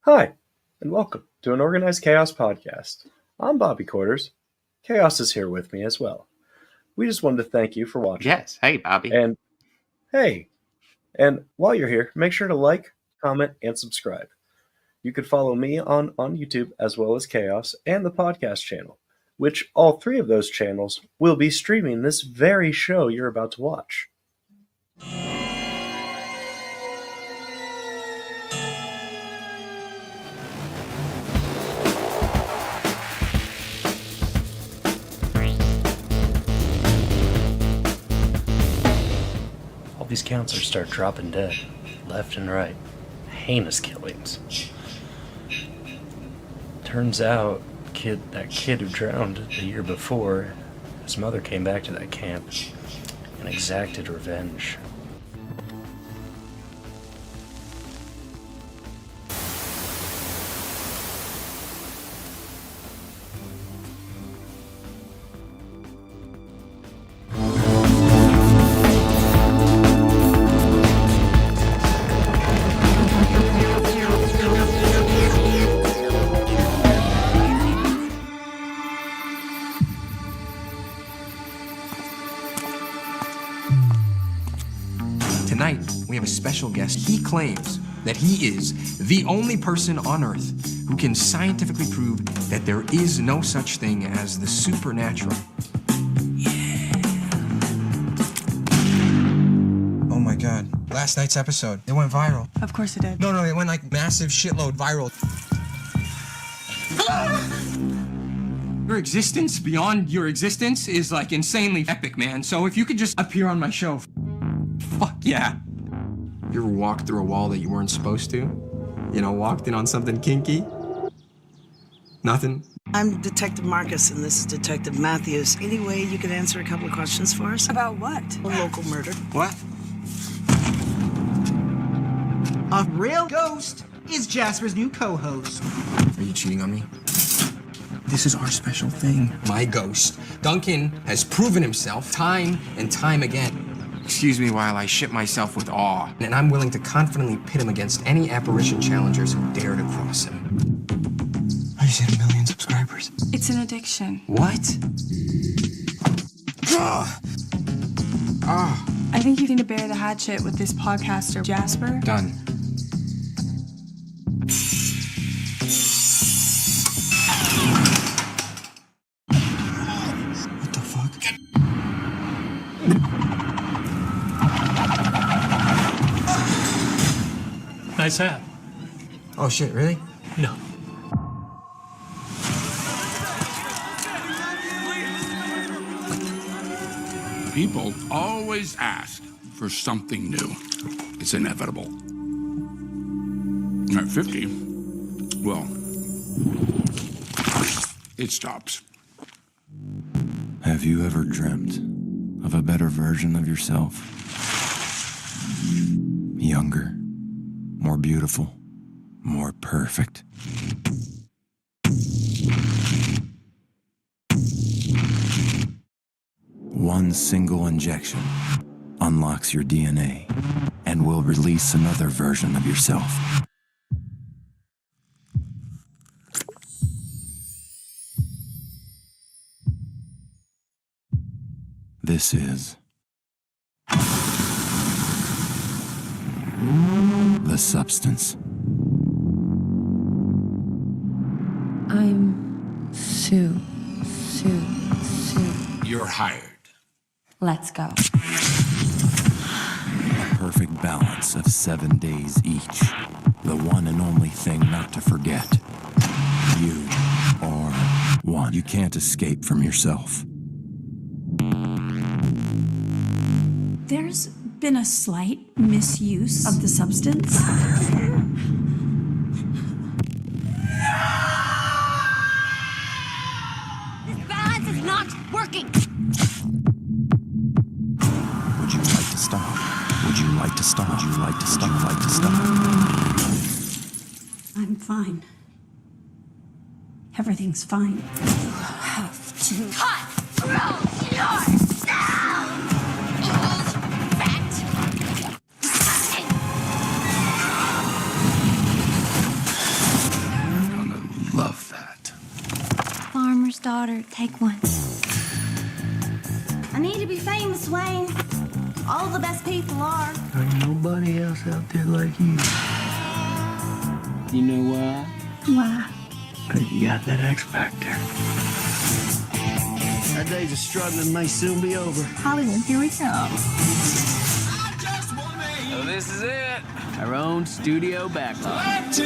Hi, and welcome to an Organized Chaos podcast. I'm Bobby Quarters. Chaos is here with me as well. We just wanted to thank you for watching. Yes. Hey, Bobby. And hey, and while you're here, make sure to like, comment, and subscribe. You can follow me on YouTube as well as Chaos and the podcast channel, which all three of those channels will be streaming this very show you're about to watch. All these counselors start dropping dead, left and right. Heinous killings. Turns out, that kid who drowned the year before, his mother came back to that camp and exacted revenge. Tonight, we have a special guest. He claims that he is the only person on Earth who can scientifically prove that there is no such thing as the supernatural. Oh my God. Last night's episode, it went viral. Of course it did. No, it went like massive shitload viral. Your existence beyond your existence is like insanely epic, man. So if you could just appear on my show, fuck yeah. You ever walked through a wall that you weren't supposed to? You know, walked in on something kinky? Nothing? I'm Detective Marcus, and this is Detective Matthews. Any way you could answer a couple of questions for us? About what? A local murder. What? A real ghost is Jasper's new co-host. Are you cheating on me? This is our special thing. My ghost, Duncan, has proven himself time and time again. Excuse me while I ship myself with awe. And I'm willing to confidently pit him against any apparition challengers who dare to cross him. I just hit 1 million subscribers. It's an addiction. What? I think you need to bury the hatchet with this podcaster, Jasper. Done. What the fuck? Nice hat. Oh shit, really? No. People always ask for something new. It's inevitable. At 50, well, it stops. Have you ever dreamt of a better version of yourself? Younger, more beautiful, more perfect. One single injection unlocks your DNA and will release another version of yourself. This is the substance. I'm Sue. You're hired. Let's go. A perfect balance of 7 days each. The one and only thing not to forget. You are one. You can't escape from yourself. There's been a slight misuse of the substance. This balance is not working. Would you like to stop? Would you like to stop? Would you like to stop? Would you like to stop? I'm fine. Everything's fine. You have to Cut! Grow yourself! Old, fat, disgusting! mayor's daughter. Take one. I need to be famous, Wayne. All the best people are. Ain't nobody else out there like you. You know why? Why? 'Cause you got that X factor. Our days of struggling may soon be over. Hollywood, here we come. So this is it. Our own studio backlot.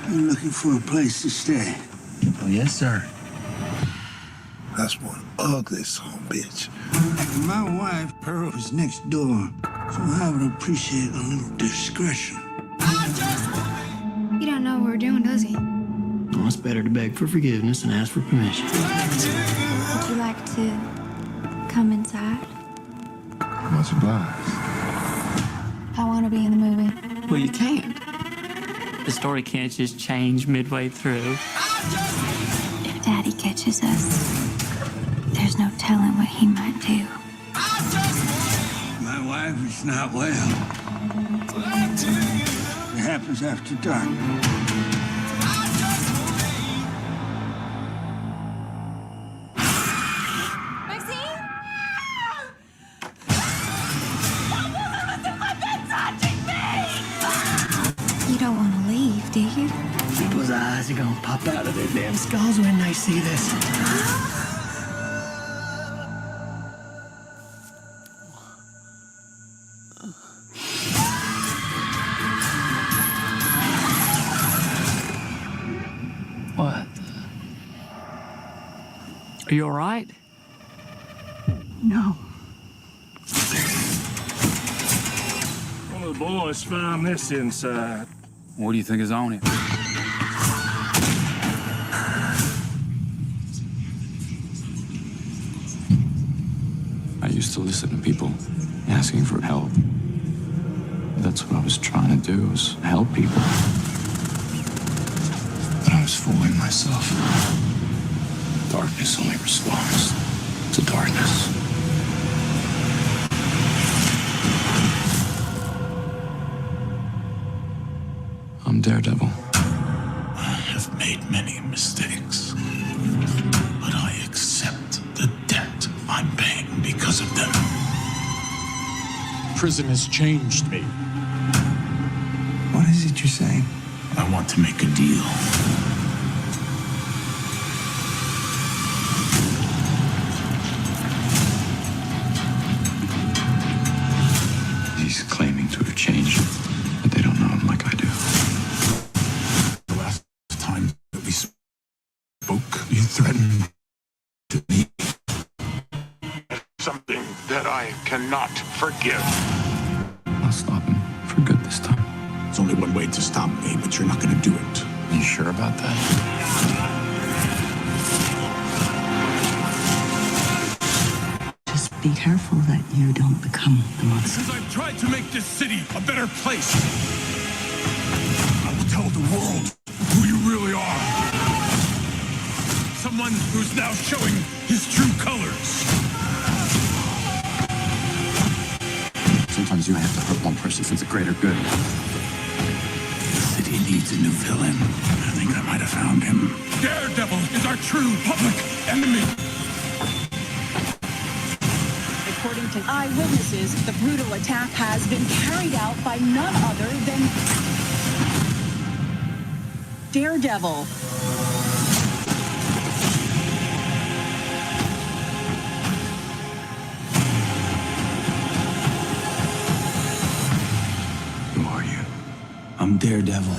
You looking for a place to stay? Oh, yes, sir. That's one ugly son of a bitch. My wife, Pearl, is next door, so I would appreciate a little discretion. He don't know what we're doing, does he? Well, it's better to beg for forgiveness than ask for permission. Would you like to come inside? Much obliged. I want to be in the movie. Well, you can't. The story can't just change midway through. If Daddy catches us, there's no telling what he might do. My wife is not well. It happens after dark. Maxine? You don't want to leave, do you? People's eyes are gonna pop out of their damn skulls when they see this. What? Are you all right? No. One of the boys found this inside. What do you think is on it? I used to listen to people asking for help. That's what I was trying to do, was help people. But I was fooling myself. Darkness only responds to darkness. I'm Daredevil. I have made many mistakes, but I accept the debt I'm paying because of them. Prison has changed me. What is it you're saying? I want to make a deal. He's claiming to have changed, but they don't know him like I do. The last time that we spoke, you threatened to me. Something that I cannot forgive. I'll stop him for good this time. There's only one way to stop me, but you're not going to do it. Are you sure about that? Just be careful that you don't become the monster. Because I've tried to make this city a better place. I will tell the world who you really are. Someone who's now showing his true colors. Sometimes you have to hurt one person for the greater good. The city needs a new villain. I think I might have found him. Daredevil is our true public enemy. According to eyewitnesses, the brutal attack has been carried out by none other than Daredevil. Who are you? I'm Daredevil.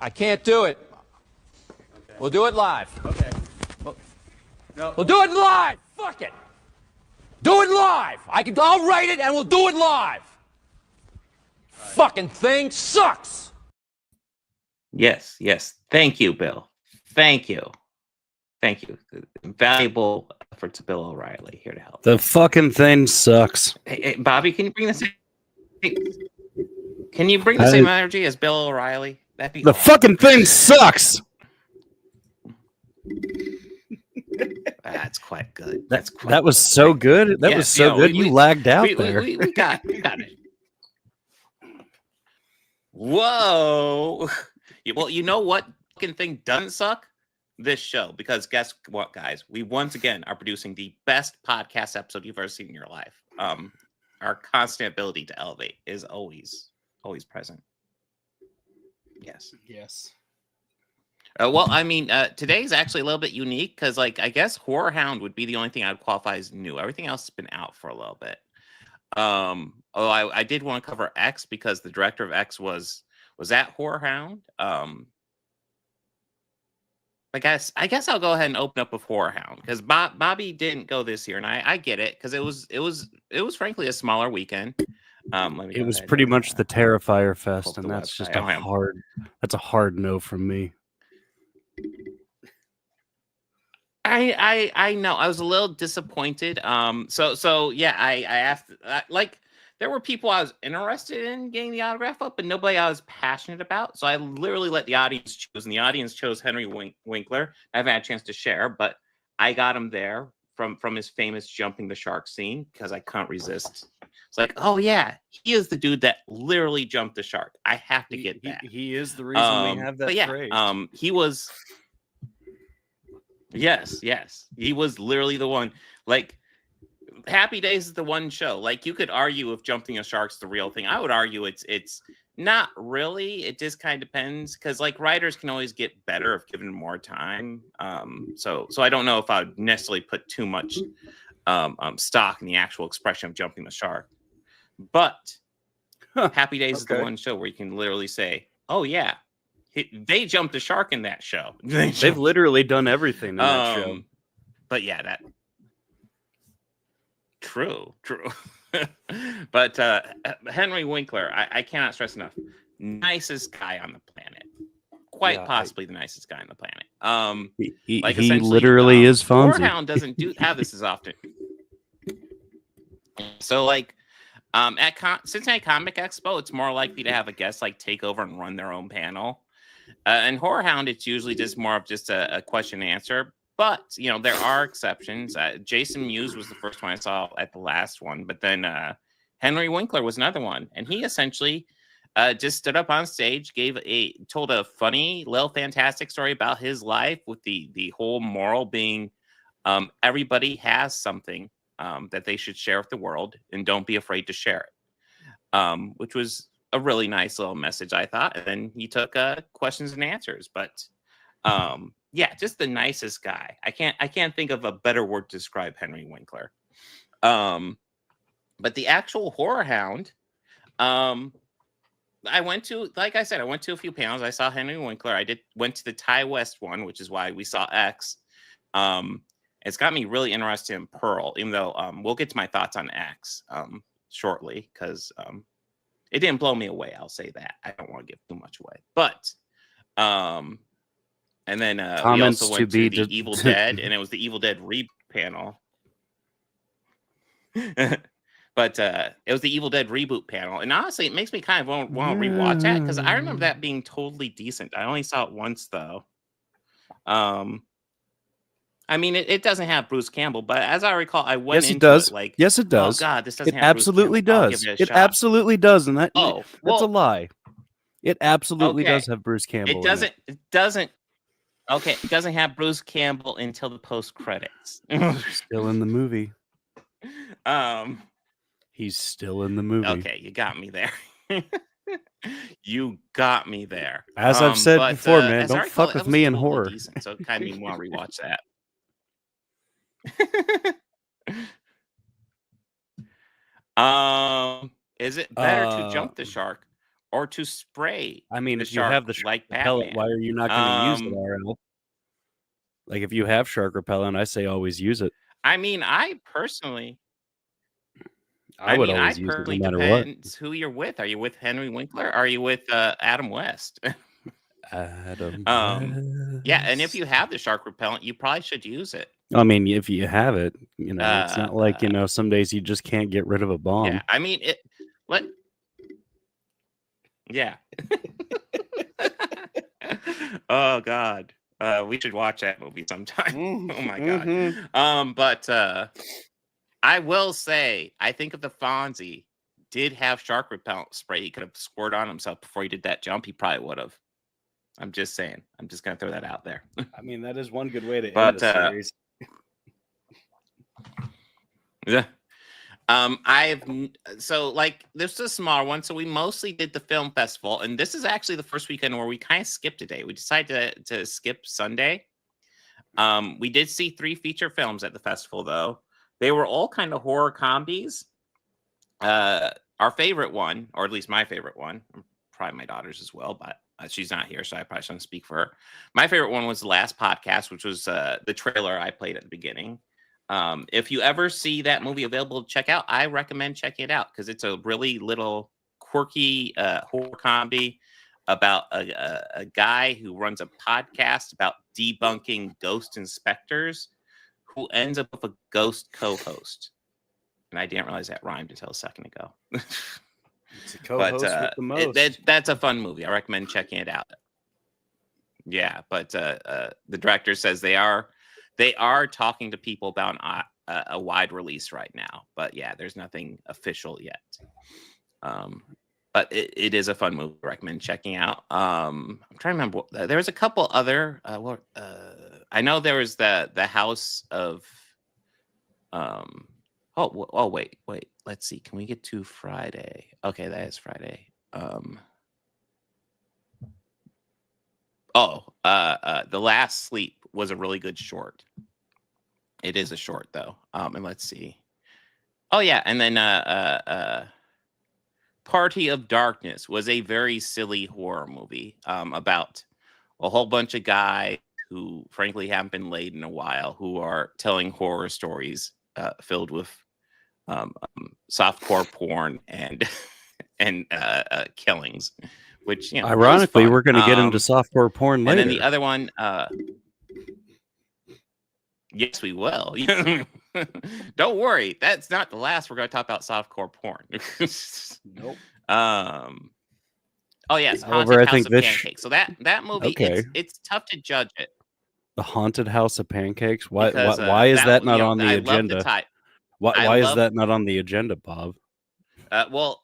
I can't do it. We'll do it live. Okay. We'll do it live. Fuck it. Do it live. I'll write it and we'll do it live. Fucking thing sucks. Yes, yes. Thank you, Bill. Thank you. Thank you. Valuable effort to Bill O'Reilly here to help. The fucking thing sucks. Hey, Bobby, can you bring this in? Hey, Can you bring the same energy as Bill O'Reilly? That'd be the fucking thing sucks. That's quite good. That was so good. That was so good. You lagged out there. We got it. Whoa. Well, you know what fucking thing doesn't suck? This show. Because guess what, guys? We once again are producing the best podcast episode you've ever seen in your life. Our constant ability to elevate is always present. Yes. Well, I mean, today's actually a little bit unique because, like, I guess HorrorHound would be the only thing I'd qualify as new. Everything else has been out for a little bit. Although I did want to cover X because the director of X was at HorrorHound. I guess I'll go ahead and open up with HorrorHound because Bobby didn't go this year, and I get it because it was frankly a smaller weekend. It was pretty much the Terrifier Fest, and that's just a hard no from me. I know. I was a little disappointed. So yeah, I asked like there were people I was interested in getting the autograph up, but nobody I was passionate about. So I literally let the audience choose, and the audience chose Henry Winkler. I haven't had a chance to share, but I got him there from his famous jumping the shark scene because I couldn't resist. It's like, oh yeah, he is the dude that literally jumped the shark. I have to get that. He is the reason we have that phrase. He was. Yes, he was literally the one. Like, Happy Days is the one show. Like, you could argue if jumping a shark's the real thing. I would argue it's not really. It just kind of depends because like writers can always get better if given more time. So I don't know if I would necessarily put too much stock in the actual expression of jumping the shark. But Happy Days is the one show where you can literally say, "Oh yeah, they jumped the shark in that show." They've literally done everything in that show. But yeah, that true. But Henry Winkler, I cannot stress enough, nicest guy on the planet. Quite possibly the nicest guy on the planet. He literally is Fonzie. HorrorHound doesn't have this as often. So like at Cincinnati Comic Expo, it's more likely to have a guest like take over and run their own panel. And HorrorHound, it's usually just more of just a question and answer. But, you know, there are exceptions. Jason Mewes was the first one I saw at the last one. But then Henry Winkler was another one. And he essentially just stood up on stage, told a funny little fantastic story about his life with the whole moral being everybody has something that they should share with the world and don't be afraid to share it, which was a really nice little message, I thought. And then he took questions and answers. But yeah, just the nicest guy. I can't think of a better word to describe Henry Winkler. But the actual HorrorHound, I went to a few panels. I saw Henry Winkler. Went to the Ty West one, which is why we saw X. It's got me really interested in Pearl, even though we'll get to my thoughts on X shortly, because it didn't blow me away. I'll say that. I don't want to give too much away. But and then we also went to the Evil Dead, and it was the Evil Dead reboot panel. But it was the Evil Dead reboot panel, and honestly, it makes me kind of want to rewatch that because I remember that being totally decent. I only saw it once though. I mean, it doesn't have Bruce Campbell, but as I recall, I went into it like, yes, it does. Oh God, this doesn't. It absolutely does. It absolutely does, and that's a lie. It absolutely does have Bruce Campbell. It doesn't. It doesn't. Okay, it doesn't have Bruce Campbell until the post credits. Still in the movie. He's still in the movie. Okay, you got me there. You got me there. As I've said before, man, don't fuck with me in horror. Decent, so it kind of made me want to rewatch that. Is it better to jump the shark or to spray? I mean, if you have the shark repellent, why are you not going to use it, RL? Like, if you have shark repellent, I say always use it. I mean, I personally always use it no matter what. Who you're with? Are you with Henry Winkler? Are you with Adam West? Adam. Yeah, and if you have the shark repellent, you probably should use it. I mean, if you have it, you know, it's not like, you know, some days you just can't get rid of a bomb. Yeah, I mean, Yeah. Oh God. We should watch that movie sometime. Oh my God. But I will say, I think if the Fonzie did have shark repellent spray, he could have squirted on himself before he did that jump. He probably would have. I'm just saying. I'm just gonna throw that out there. I mean, that is one good way to But, end the series. Yeah. So like this is a smaller one. So we mostly did the film festival, and this is actually the first weekend where we kind of skipped a day. We decided to skip Sunday. We did see 3 feature films at the festival, though. They were all kind of horror comedies. Our favorite one, or at least my favorite one, probably my daughter's as well, but she's not here, so I probably shouldn't speak for her. My favorite one was the last podcast, which was the trailer I played at the beginning. If you ever see that movie available to check out, I recommend checking it out because it's a really little quirky horror comedy about a guy who runs a podcast about debunking ghost inspectors who ends up with a ghost co-host. And I didn't realize that rhymed until a second ago. It's a co-host with the most. That's a fun movie. I recommend checking it out. Yeah, but the director says they are talking to people about a wide release right now. But yeah, there's nothing official yet. But it is a fun movie. I recommend checking out. I'm trying to remember. There was a couple other. I know there was the House of. Oh wait. Let's see. Can we get to Friday? Okay, that is Friday. The Last Sleep was a really good short. It is a short though. And let's see. Oh yeah, and then Party of Darkness was a very silly horror movie about a whole bunch of guys who frankly haven't been laid in a while who are telling horror stories filled with softcore porn and killings, which ironically we're going to get into softcore porn later. And then the other one, yes, we will. Don't worry, that's not the last we're going to talk about softcore porn. Nope. Oh yes, However, Haunted I House think of this Pancakes. So that movie, okay. It's tough to judge it. The Haunted House of Pancakes. Why is that not on the agenda? Why is that not on the agenda, Bob? Well,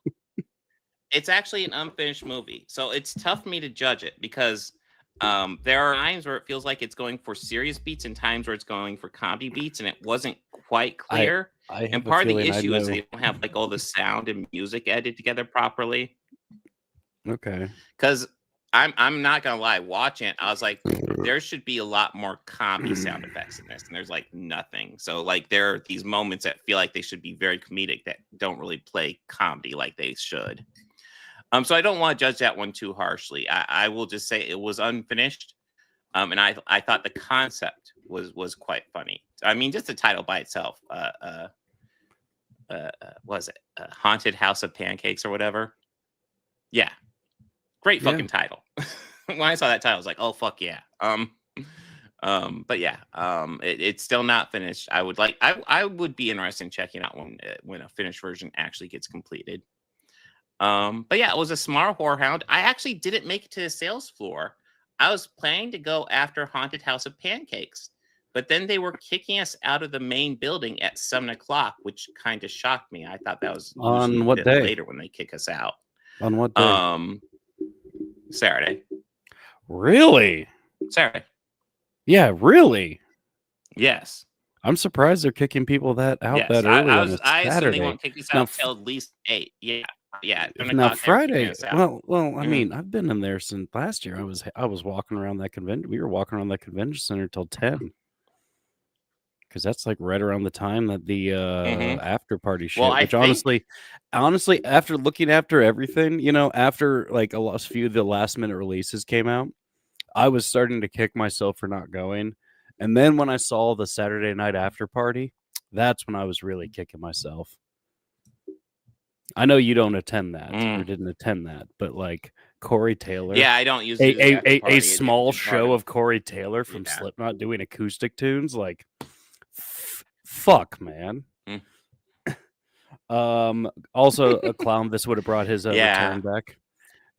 it's actually an unfinished movie, so it's tough for me to judge it because there are times where it feels like it's going for serious beats and times where it's going for comedy beats, and it wasn't quite clear. And part of the issue is they don't have like all the sound and music edited together properly. Okay. Because I'm not gonna lie, watching it, I was like, there should be a lot more comedy sound effects in this, and there's like nothing. So like there are these moments that feel like they should be very comedic that don't really play comedy like they should. So I don't want to judge that one too harshly. I will just say it was unfinished. And I thought the concept was quite funny. I mean, just the title by itself, was it Haunted House of Pancakes or whatever? Yeah. Great fucking title. When I saw that title, I was like, oh fuck yeah. But yeah, it's still not finished. I would be interested in checking out when a finished version actually gets completed. But yeah, it was a smart HorrorHound. I actually didn't make it to the sales floor. I was planning to go after Haunted House of Pancakes, but then they were kicking us out of the main building at 7:00, which kind of shocked me. I thought that was on what day later when they kick us out. On what day? Saturday. Really? Saturday. Yeah, really. Yes. I'm surprised they're kicking people that out that early on a Saturday. I assume they won't kick us out until at least 8. Yeah. Now Friday. Well, I mean, I've been in there since last year. I was walking around that convention. We were walking around that convention center till 10. Because that's like right around the time that the after party shit. Well, which honestly, after looking after everything, after like a few of the last minute releases came out, I was starting to kick myself for not going. And then when I saw the Saturday night after party, that's when I was really kicking myself. I know you don't attend that or didn't attend that, but like Corey Taylor. Yeah, I don't use a small show of Corey Taylor from Slipknot doing acoustic tunes. Like, fuck, man. Also, a clown. This would have brought his return back.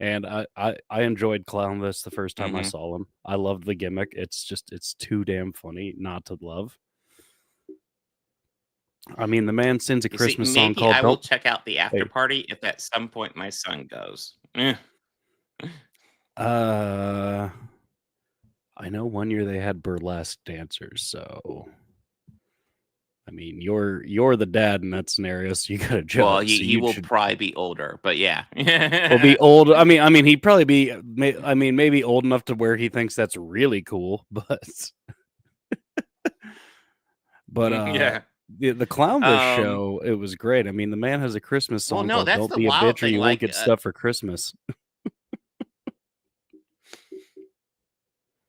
And I enjoyed Clownless the first time I Mhm. saw him. I loved the gimmick. It's too damn funny not to love. I mean, the man sings a You see, Christmas song maybe called I will "Don't." check out the after Hey, party if at some point my son goes. Eh. I know one year they had burlesque dancers, so I mean, you're the dad in that scenario, so you got a Well, joke. So he you will should probably be older, but yeah. will be old. I mean, he'd probably be. I mean, maybe old enough to where he thinks that's really cool, but Yeah. the Clownless Um, show, it was great. I mean, the man has a Christmas well, song no, called that's "Don't the Be a wild Bitch or thing. You Won't Like, Get Stuff for Christmas."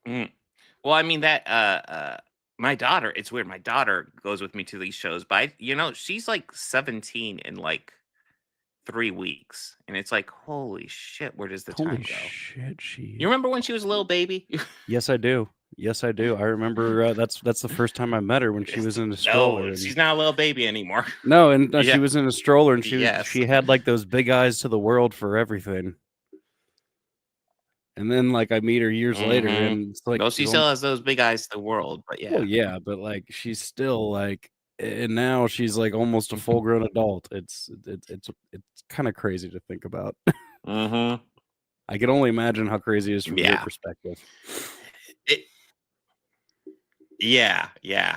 well, I mean that my daughter, it's weird. My daughter goes with me to these shows, but she's like 17 in like 3 weeks, and it's like, holy shit, where does the Holy time go? shit, You remember when she was a little baby? Yes, I do. Yes, I do. I remember that's the first time I met her when she was in a stroller. No, And she's not a little baby anymore. no, and she Yeah. was in a stroller, and Yes. she had like those big eyes to the world for everything. And then like I meet her years later, Mhm. and it's like Well, she still has those big eyes to the world, but well, yeah. yeah, but like she's still like, and now she's like almost a full grown adult. It's kind of crazy to think about. Mhm. I can only imagine how crazy it is from your Yeah. perspective. Yeah,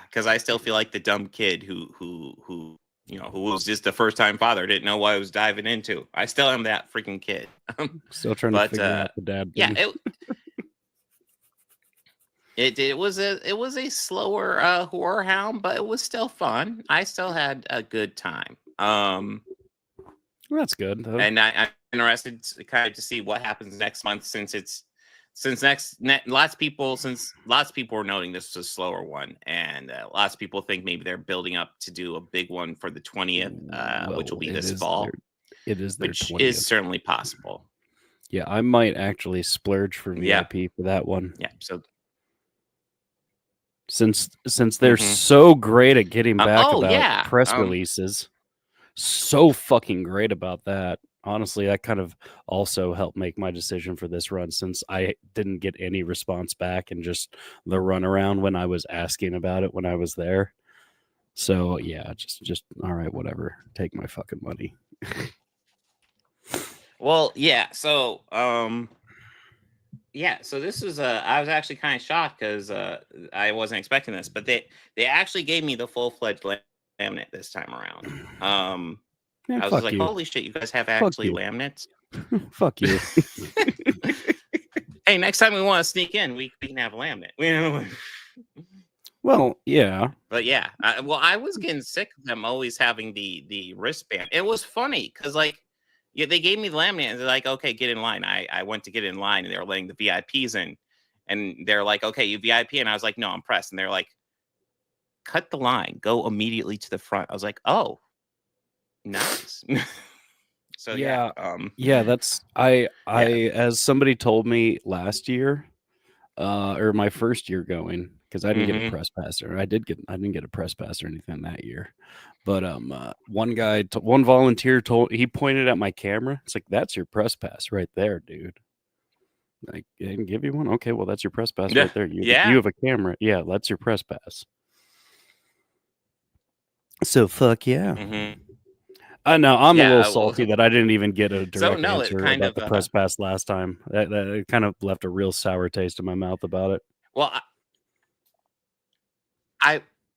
because I still feel like the dumb kid who who was just a first time father, didn't know what I was diving into. I still am that freaking kid. Still trying to But figure out the dad yeah, thing. it was a slower horror hound, but it was still fun. I still had a good time. Well, that's good though. And I'm interested kind of to see what happens next month, since lots of people are noting this is a slower one, and lots of people think maybe they're building up to do a big one for the 20th, which will be this fall. It is their which 20th. is certainly possible. Yeah, I might actually splurge for Yeah. VIP for that one. Yeah. So since they're so great at getting back oh, about yeah, press releases, so fucking great about that. Honestly, that kind of also helped make my decision for this run, since I didn't get any response back and just the runaround when I was asking about it when I was there. So yeah, just all right, whatever. Take my fucking money. Well, yeah. So, yeah. So this was I was actually kind of shocked because I wasn't expecting this, but they actually gave me the full-fledged laminate this time around. Man, I was fuck like, you. holy shit, you guys have Fuck actually you. laminates. Fuck you. Hey, next time we want to sneak in, we can have a laminate. Well, yeah. But yeah, I was getting sick of them always having the wristband. It was funny because like, yeah, they gave me the laminate and they're like, okay, get in line. I went to get in line and they were letting the VIPs in, and they're like, okay, you VIP, and I was like, no, I'm pressed, and they're like, cut the line, go immediately to the front. I was like, oh, nice. So yeah, yeah, that's I as somebody told me last year, or my first year going, because I didn't get a press pass, or I didn't get a press pass or anything that year. But one volunteer he pointed at my camera. It's like, that's your press pass right there, dude. Like, they didn't give you one? Okay, well, that's your press pass Yeah, right there. You yeah. have a camera. Yeah, that's your press pass. So fuck yeah. I know I'm a little salty that I didn't even get a direct answer about the press pass last time. That it kind of left a real sour taste in my mouth about it. Well,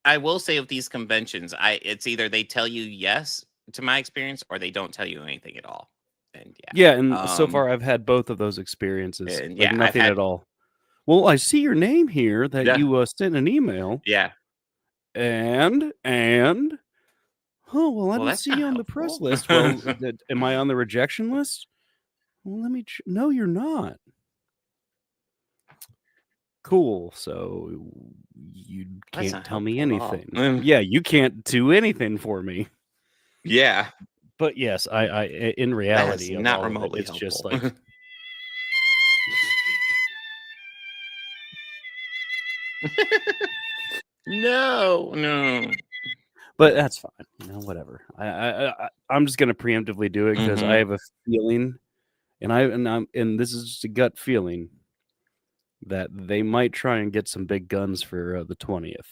I will say with these conventions, it's either they tell you yes to my experience, or they don't tell you anything at all. And yeah, and so far I've had both of those experiences. And like yeah, nothing at all. Well, I see your name here that you sent an email. Yeah. And oh, well, I don't that's see not you on the press list. Well, am I on the rejection list? Well, let me no, you're not. Cool. So you can't tell me anything. Yeah, you can't do anything for me. Yeah. But yes, I in reality, That's of not all of remotely it's just helpful. like No. But that's fine. Whatever. I'm just gonna preemptively do it because I have a feeling And this is just a gut feeling that they might try and get some big guns for the 20th.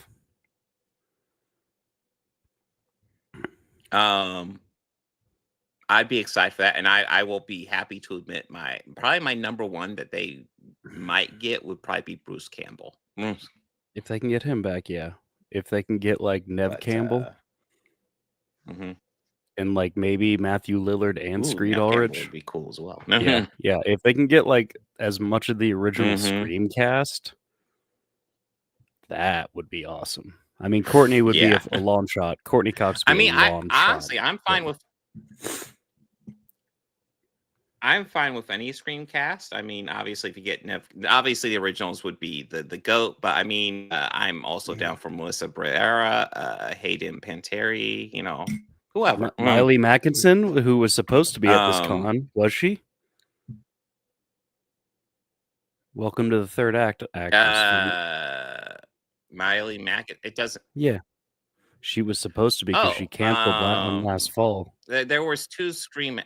I'd be excited for that, and I will be happy to admit probably my number one that they might get would probably be Bruce Campbell. If they can get him back, yeah. If they can get like Nev Campbell, and like maybe Matthew Lillard and Ooh, Screed Nev Campbell Ulrich would be cool as well. yeah. If they can get like as much of the original Scream cast, that would be awesome. I mean, Courtney would be a long shot. Courtney Cox would be a long shot. Honestly, I'm fine with. I'm fine with any Scream cast. I mean, obviously, if you get obviously the originals would be the GOAT, but I mean, I'm also down for Melissa Barrera, Hayden Panettiere, whoever. Miley Mackinson, who was supposed to be at this con, was she? Welcome to the third act. Miley Mackinson. It doesn't. Yeah, she was supposed to be because she canceled last fall. There was 2 Scream.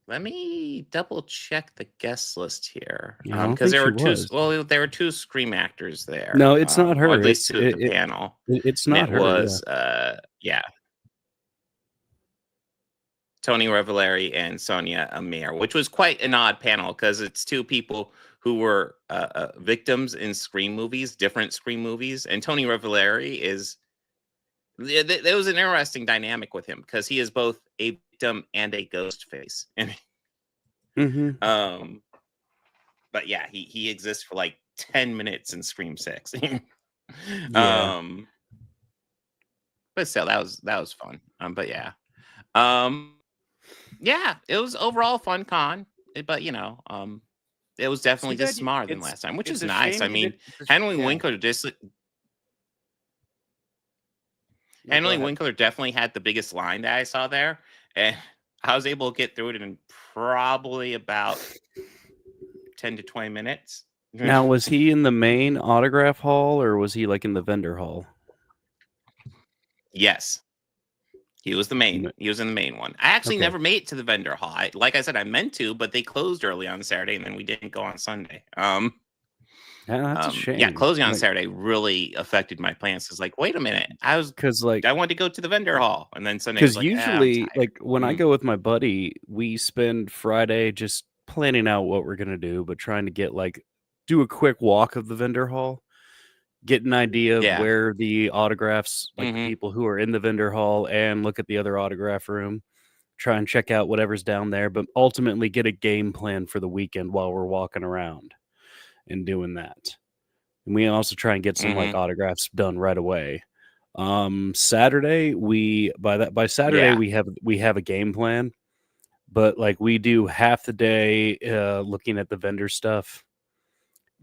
Let me double check the guest list here, because there were 2. Well, there were 2 Scream actors there. No, it's not her. Or at least 2 at the panel. It's not her. It was Tony Revolari and Sonia Amir, which was quite an odd panel because it's 2 people who were victims in Scream movies, different Scream movies, and Tony Revolari is. There was an interesting dynamic with him because he is both a victim and a ghost face. But yeah, he exists for like 10 minutes in Scream 6. But still, that was fun. But yeah, it was overall a fun con. But it was definitely just smarter than last time, which is nice. I mean, Henry Winkler Henry Winkler definitely had the biggest line that I saw there, and I was able to get through it in probably about 10 to 20 minutes. Now, was he in the main autograph hall or was he like in the vendor hall? Yes. He was the main. He was in the main one. I actually never made it to the vendor hall. Like I said, I meant to, but they closed early on Saturday, and then we didn't go on Sunday. That's a shame. Yeah, closing on Saturday really affected my plans. Because, wait a minute, I wanted to go to the vendor hall, and then Sunday. Because usually, when I go with my buddy, we spend Friday just planning out what we're gonna do, but trying to get do a quick walk of the vendor hall, get an idea of where the autographs, the people who are in the vendor hall, and look at the other autograph room, try and check out whatever's down there, but ultimately get a game plan for the weekend while we're walking around and doing that. And we also try and get some autographs done right away. Saturday by Saturday we have a game plan, but we do half the day looking at the vendor stuff,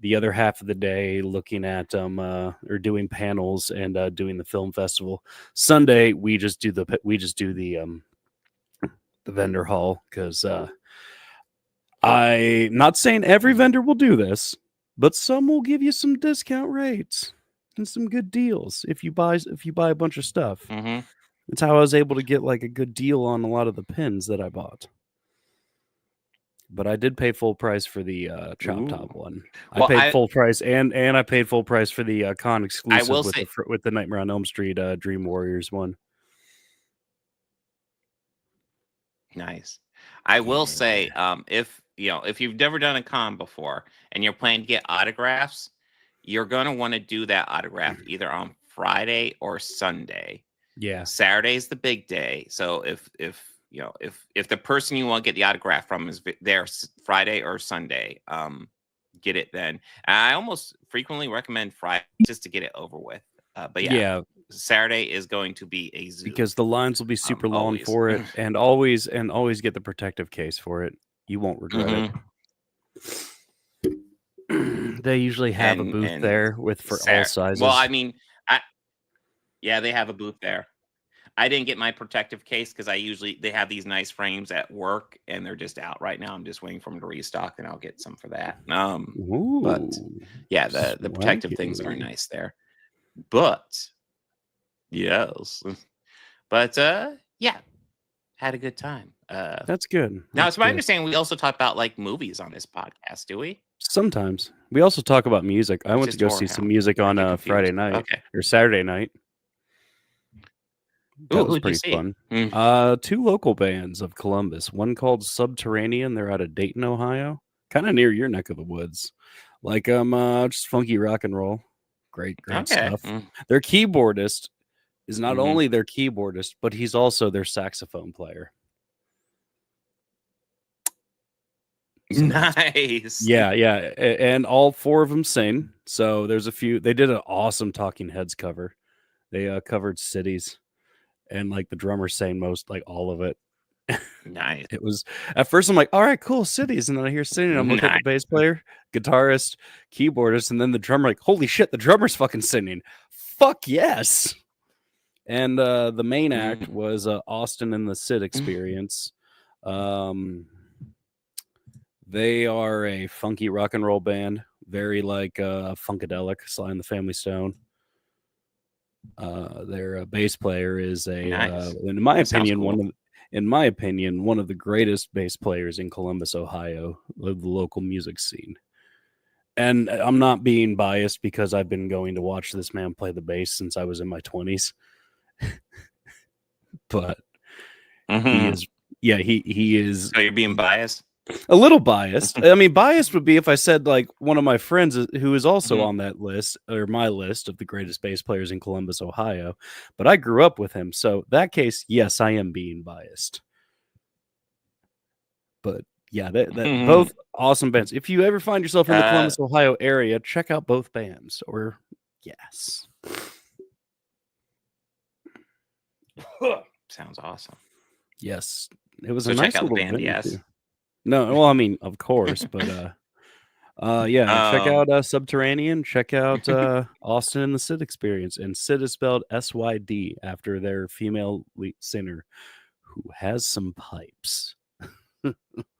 the other half of the day looking at or doing panels and doing the film festival. Sunday we just do the vendor hall because I'm not saying every vendor will do this, but some will give you some discount rates and some good deals if you buy a bunch of stuff. That's how I was able to get a good deal on a lot of the pins that I bought. But I did pay full price for the Chop Top one. I paid full price and I paid full price for the con exclusive with the Nightmare on Elm Street Dream Warriors one. Nice. I will say, if you've never done a con before and you're planning to get autographs, you're going to want to do that autograph either on Friday or Sunday. Yeah. Saturday's the big day. So if the person you want to get the autograph from is there Friday or Sunday, get it then. And I almost frequently recommend Friday just to get it over with. But yeah, Saturday is going to be a zoo because the lines will be super long for it, and always get the protective case for it. You won't regret it. They usually have a booth there for all sizes. Well, I mean, they have a booth there. I didn't get my protective case because they have these nice frames at work and they're just out right now. I'm just waiting for them to restock and I'll get some for that. But yeah, the protective things are nice there. But yes, but had a good time. That's good. Now, That's it's my good. understanding we also talk about like movies on this podcast, do we? Sometimes we also talk about music. I Or went to just go see some HorrorHound? music I on get Friday confused. night Okay. or Saturday night. Ooh, That was who'd you pretty see? fun. Two local bands of Columbus. One called Subterranean. They're out of Dayton, Ohio, kind of near your neck of the woods. Like just funky rock and roll. Great Okay. stuff. Their keyboardist is not Mhm. only their keyboardist, but he's also their saxophone player. So Nice. yeah, and all four of them sing. So there's a few. They did an awesome Talking Heads cover. They covered Cities, and like the drummer sang most, like all of it. Nice. It was at first I'm like, all right, cool, Cities, and then I hear singing. I'm looking at the bass player, guitarist, keyboardist, and then the drummer. Like, holy shit, the drummer's fucking singing. Fuck yes. And the main act was Austin and the Sid Experience. They are a funky rock and roll band, very like funkadelic, Sly and the Family Stone. Their bass player is Nice. in my That sounds opinion, cool. one of the greatest bass players in Columbus, Ohio, the local music scene. And I'm not being biased because I've been going to watch this man play the bass since I was in my 20s. But he is, he is. So you're being biased? A little biased. I mean, biased would be if I said like one of my friends who is also on that list or my list of the greatest bass players in Columbus, Ohio, but I grew up with him. So that case, yes, I am being biased. But yeah, that both awesome bands. If you ever find yourself in the Columbus, Ohio area, check out both bands. Or yes. Sounds awesome. Yes. It was So a check nice out the little band, venue, yes. too. No, well, I mean, of course, but yeah, check out Subterranean, check out Austin and the Sid Experience, and Sid is spelled SYD after their female lead singer who has some pipes. Oh,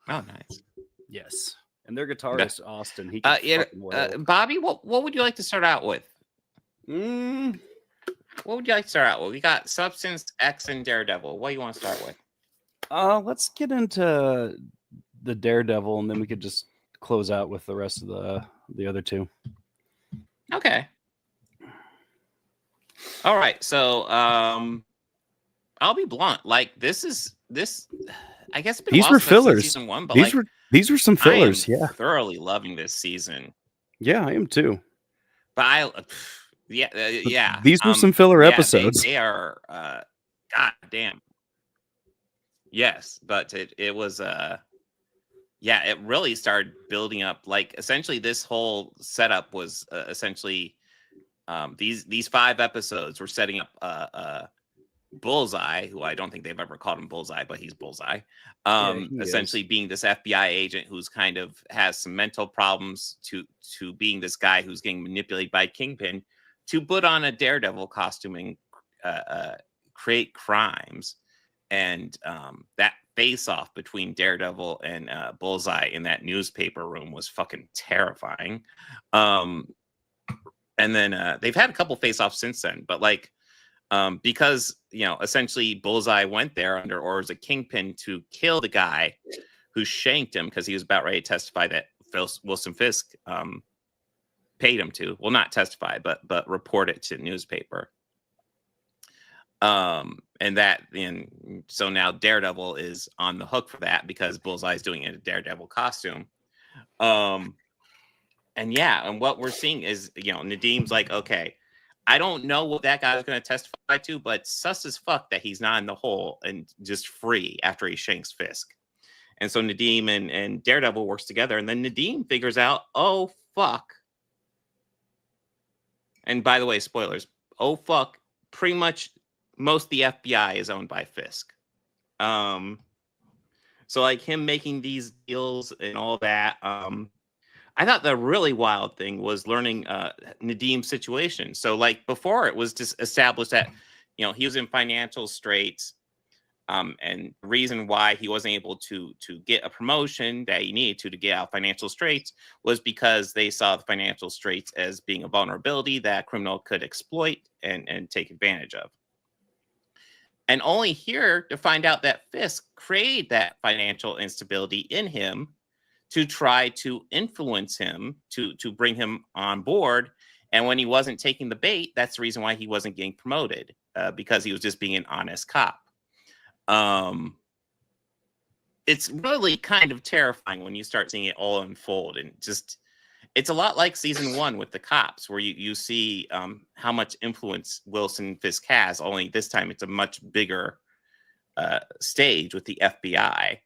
nice. Yes. And their guitarist, Austin, he can fucking wail. Bobby, what would you like to start out with? What would you like to start out with? We got Substance, X, and Daredevil. What do you want to start with? Let's get into the Daredevil, and then we could just close out with the rest of the other two. Okay. All right. So I'll be blunt. Like this. I guess it's been These a while were since I've seen fillers. season 1, but These were some fillers. I am Yeah. thoroughly loving this season. Yeah, I am too. But yeah. These were some filler episodes. They are. God damn. Yes, but it was it really started building up. Like essentially, this whole setup was essentially these 5 episodes were setting up Bullseye, who I don't think they've ever called him Bullseye, but he's Bullseye. He Essentially is. being this FBI agent who's kind of has some mental problems to being this guy who's getting manipulated by Kingpin to put on a Daredevil costume and create crimes. And that face-off between Daredevil and Bullseye in that newspaper room was fucking terrifying. And then they've had a couple face-offs since then, but like because essentially Bullseye went there under orders of Kingpin to kill the guy who shanked him because he was about ready to testify that Wilson Fisk paid him to. Well, not testify, but report it to the newspaper. And so now Daredevil is on the hook for that because Bullseye is doing it in a Daredevil costume. And what we're seeing is, Nadeem's like, okay, I don't know what that guy's going to testify to, but sus as fuck that he's not in the hole and just free after he shanks Fisk. And so Nadeem and Daredevil works together, and then Nadeem figures out, oh, fuck. And by the way, spoilers, oh, fuck, pretty much most of the FBI is owned by Fisk. So like him making these deals and all that, I thought the really wild thing was learning Nadeem's situation. So like before it was just established that, he was in financial straits. And the reason why he wasn't able to get a promotion that he needed to get out of financial straits was because they saw the financial straits as being a vulnerability that a criminal could exploit and take advantage of. and only here to find out that Fisk created that financial instability in him to try to influence him to bring him on board. And when he wasn't taking the bait, that's the reason why he wasn't getting promoted, because he was just being an honest cop. It's really kind of terrifying when you start seeing it all unfold, and just it's a lot like season 1 with the cops, where you see how much influence Wilson Fisk has, only this time it's a much bigger stage with the FBI.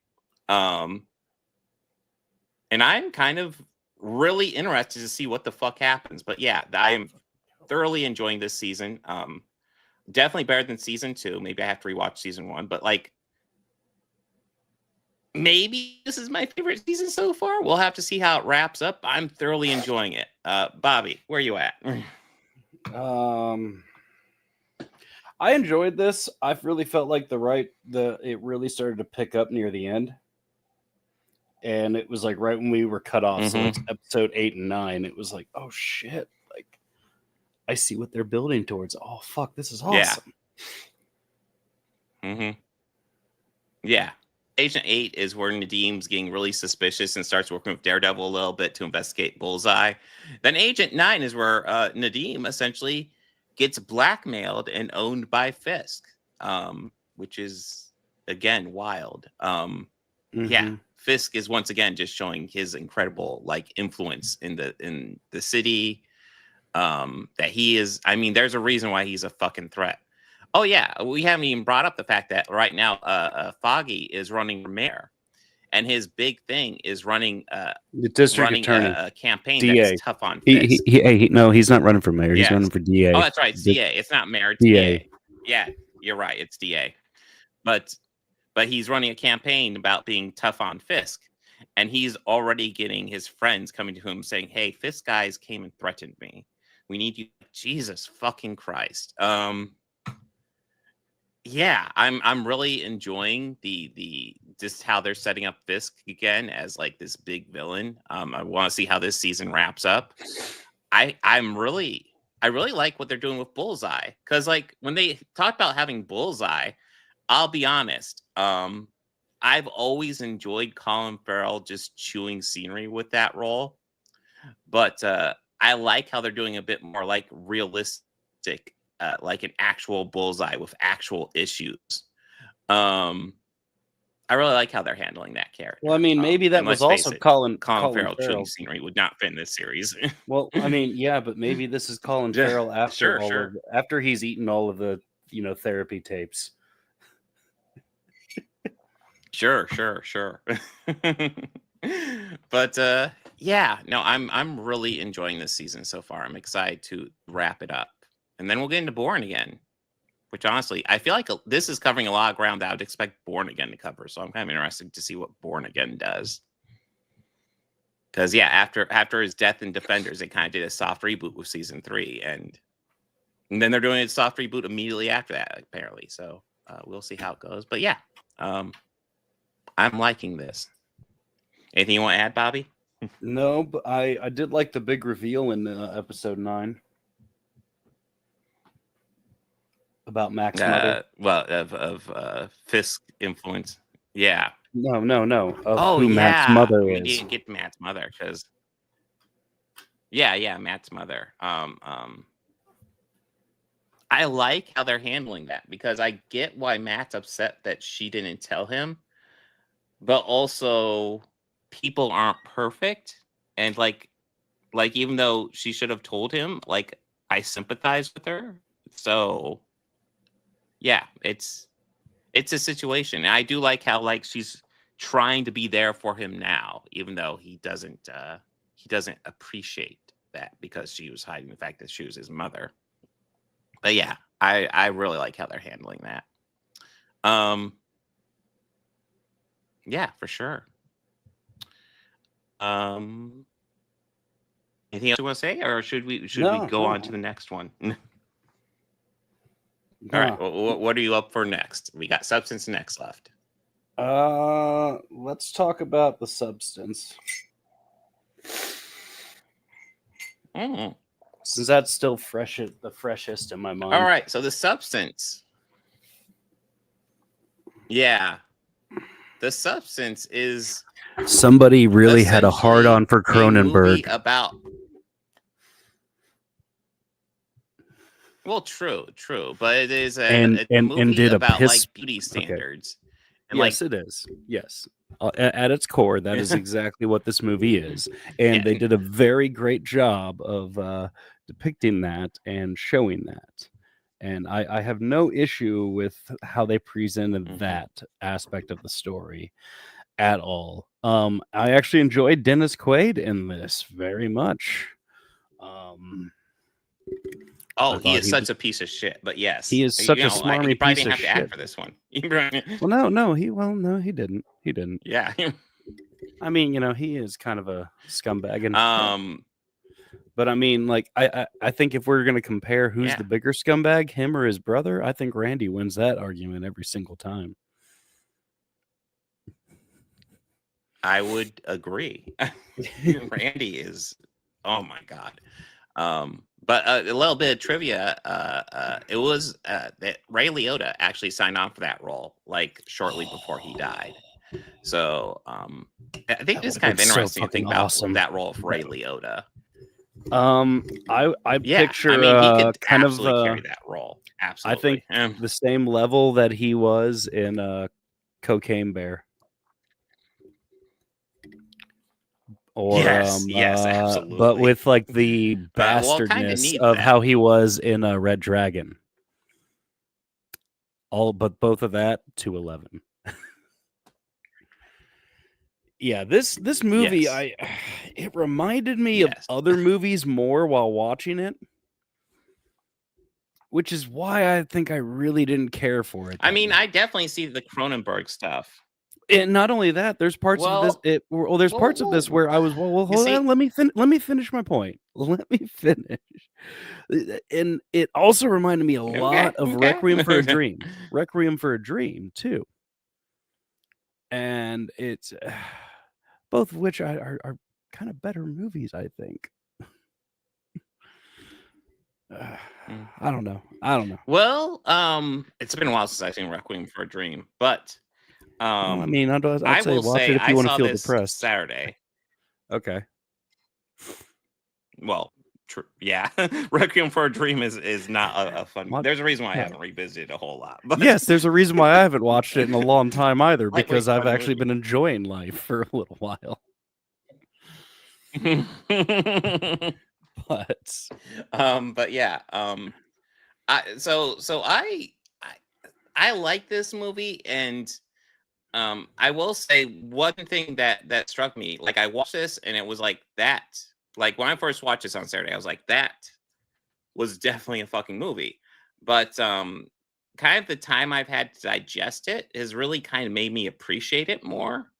And I'm kind of really interested to see what the fuck happens. But yeah, I am thoroughly enjoying this season. Definitely better than season 2. Maybe I have to rewatch season 1, but like, maybe this is my favorite season so far. We'll have to see how it wraps up. I'm thoroughly enjoying it. Bobby, where are you at? I enjoyed this. I really felt like it really started to pick up near the end. And it was like right when we were cut off. So it's episode 8 and 9. It was like, oh shit. Like, I see what they're building towards. Oh fuck, this is awesome. Yeah. Yeah. Agent 8 is where Nadim's getting really suspicious and starts working with Daredevil a little bit to investigate Bullseye. Then Agent 9 is where Nadim essentially gets blackmailed and owned by Fisk, which is, again, wild. Yeah, Fisk is once again just showing his incredible like influence in the city. That he is, I mean, there's a reason why he's a fucking threat. Oh yeah, we haven't even brought up the fact that right now Foggy is running for mayor, and his big thing is running the district attorney a campaign DA. that's tough on Fisk. No, he's not running for mayor. He's running for DA. Oh, that's right, it's DA. It's not mayor, it's DA. DA. Yeah, you're right, it's DA. But he's running a campaign about being tough on Fisk, and he's already getting his friends coming to him saying, "Hey, Fisk guys came and threatened me. We need you." Jesus fucking Christ. Yeah, I'm really enjoying the just how they're setting up Fisk again as like this big villain. I want to see how this season wraps up. I really like what they're doing with Bullseye, because like when they talked about having Bullseye, I'll be honest, I've always enjoyed Colin Farrell just chewing scenery with that role, but I like how they're doing a bit more like realistic. Like an actual Bullseye with actual issues. I really like how they're handling that character. Well, I mean, maybe that was also Colin Farrell chewing scenery would not fit in this series. Well, I mean, yeah, but maybe this is Colin Farrell after after he's eaten all of the therapy tapes. Sure. But yeah, no, I'm really enjoying this season so far. I'm excited to wrap it up. And then we'll get into Born Again, which honestly, I feel like this is covering a lot of ground that I would expect Born Again to cover. So I'm kind of interested to see what Born Again does. Because, yeah, after his death in Defenders, they kind of did a soft reboot with season 3. And then they're doing a soft reboot immediately after that, apparently. So we'll see how it goes. But, yeah, I'm liking this. Anything you want to add, Bobby? No, but I did like the big reveal in episode 9. About Mac's mother. Well, of Fisk influence. Yeah. No. Of who Mac's mother is. We didn't get Matt's mother because. Yeah, Matt's mother. I like how they're handling that, because I get why Matt's upset that she didn't tell him, but also people aren't perfect, and like even though she should have told him, like I sympathize with her, so. Yeah, it's a situation. And I do like how like she's trying to be there for him now, even though he doesn't appreciate that because she was hiding the fact that she was his mother. But yeah, I really like how they're handling that. Yeah, for sure. Anything else you want to say, or should we go on to the next one? All right. Well, what are you up for next? We got Substance next left. Let's talk about the Substance. Since that's still the freshest in my mind. All right. So the Substance Yeah. The Substance is Somebody really had a hard on for a movie Cronenberg. about. Well, true, but it is And a movie did a about piss. like beauty Okay. standards. And Yes, it is. Yes. At its core, that is exactly what this movie is. And they did a very great job of depicting that and showing that. And I have no issue with how they presented that aspect of the story at all. I actually enjoyed Dennis Quaid in this very much. Oh, he is such a piece of shit. But yes, he is such a he smarmy probably piece didn't of have to act shit. for this one. No, he didn't. He didn't. Yeah. I mean, he is kind of a scumbag. And, but I mean, like, I think if we're gonna compare who's the bigger scumbag, him or his brother, I think Randy wins that argument every single time. I would agree. Randy is, oh my god. But a little bit of trivia. It was that Ray Liotta actually signed on for that role like shortly before he died. So I think it's kind of interesting to think about that role of Ray Liotta. I picture I mean, he could kind of carry that role. Absolutely. I think the same level that he was in Cocaine Bear. Or yes, absolutely. but with like the bastardness of how he was in Red Dragon. But both of that 211. Yeah, this movie, it reminded me of other movies more while watching it, which is why I think I really didn't care for it. I mean, I definitely see the Cronenberg stuff. And not only that, there's parts of this. There's parts of this where I was hold on. Let me finish my point. Let me finish. And it also reminded me a lot of Requiem for a Dream. Requiem for a Dream too. And it's both of which are kind of better movies, I think. I don't know. Well, it's been a while since I've seen Requiem for a Dream, but I mean, I'd I say will watch say it if you I want to saw feel this depressed. Saturday. Okay. Well, yeah, Requiem for a Dream is not a fun. There's a reason why I haven't revisited a whole lot. But yes, there's a reason why I haven't watched it in a long time either, because I've actually been enjoying life for a little while. But yeah, I like this movie, and I will say one thing that struck me, like I watched this and it was like that. Like when I first watched this on Saturday, I was like, that was definitely a fucking movie. But kind of the time I've had to digest it has really kind of made me appreciate it more.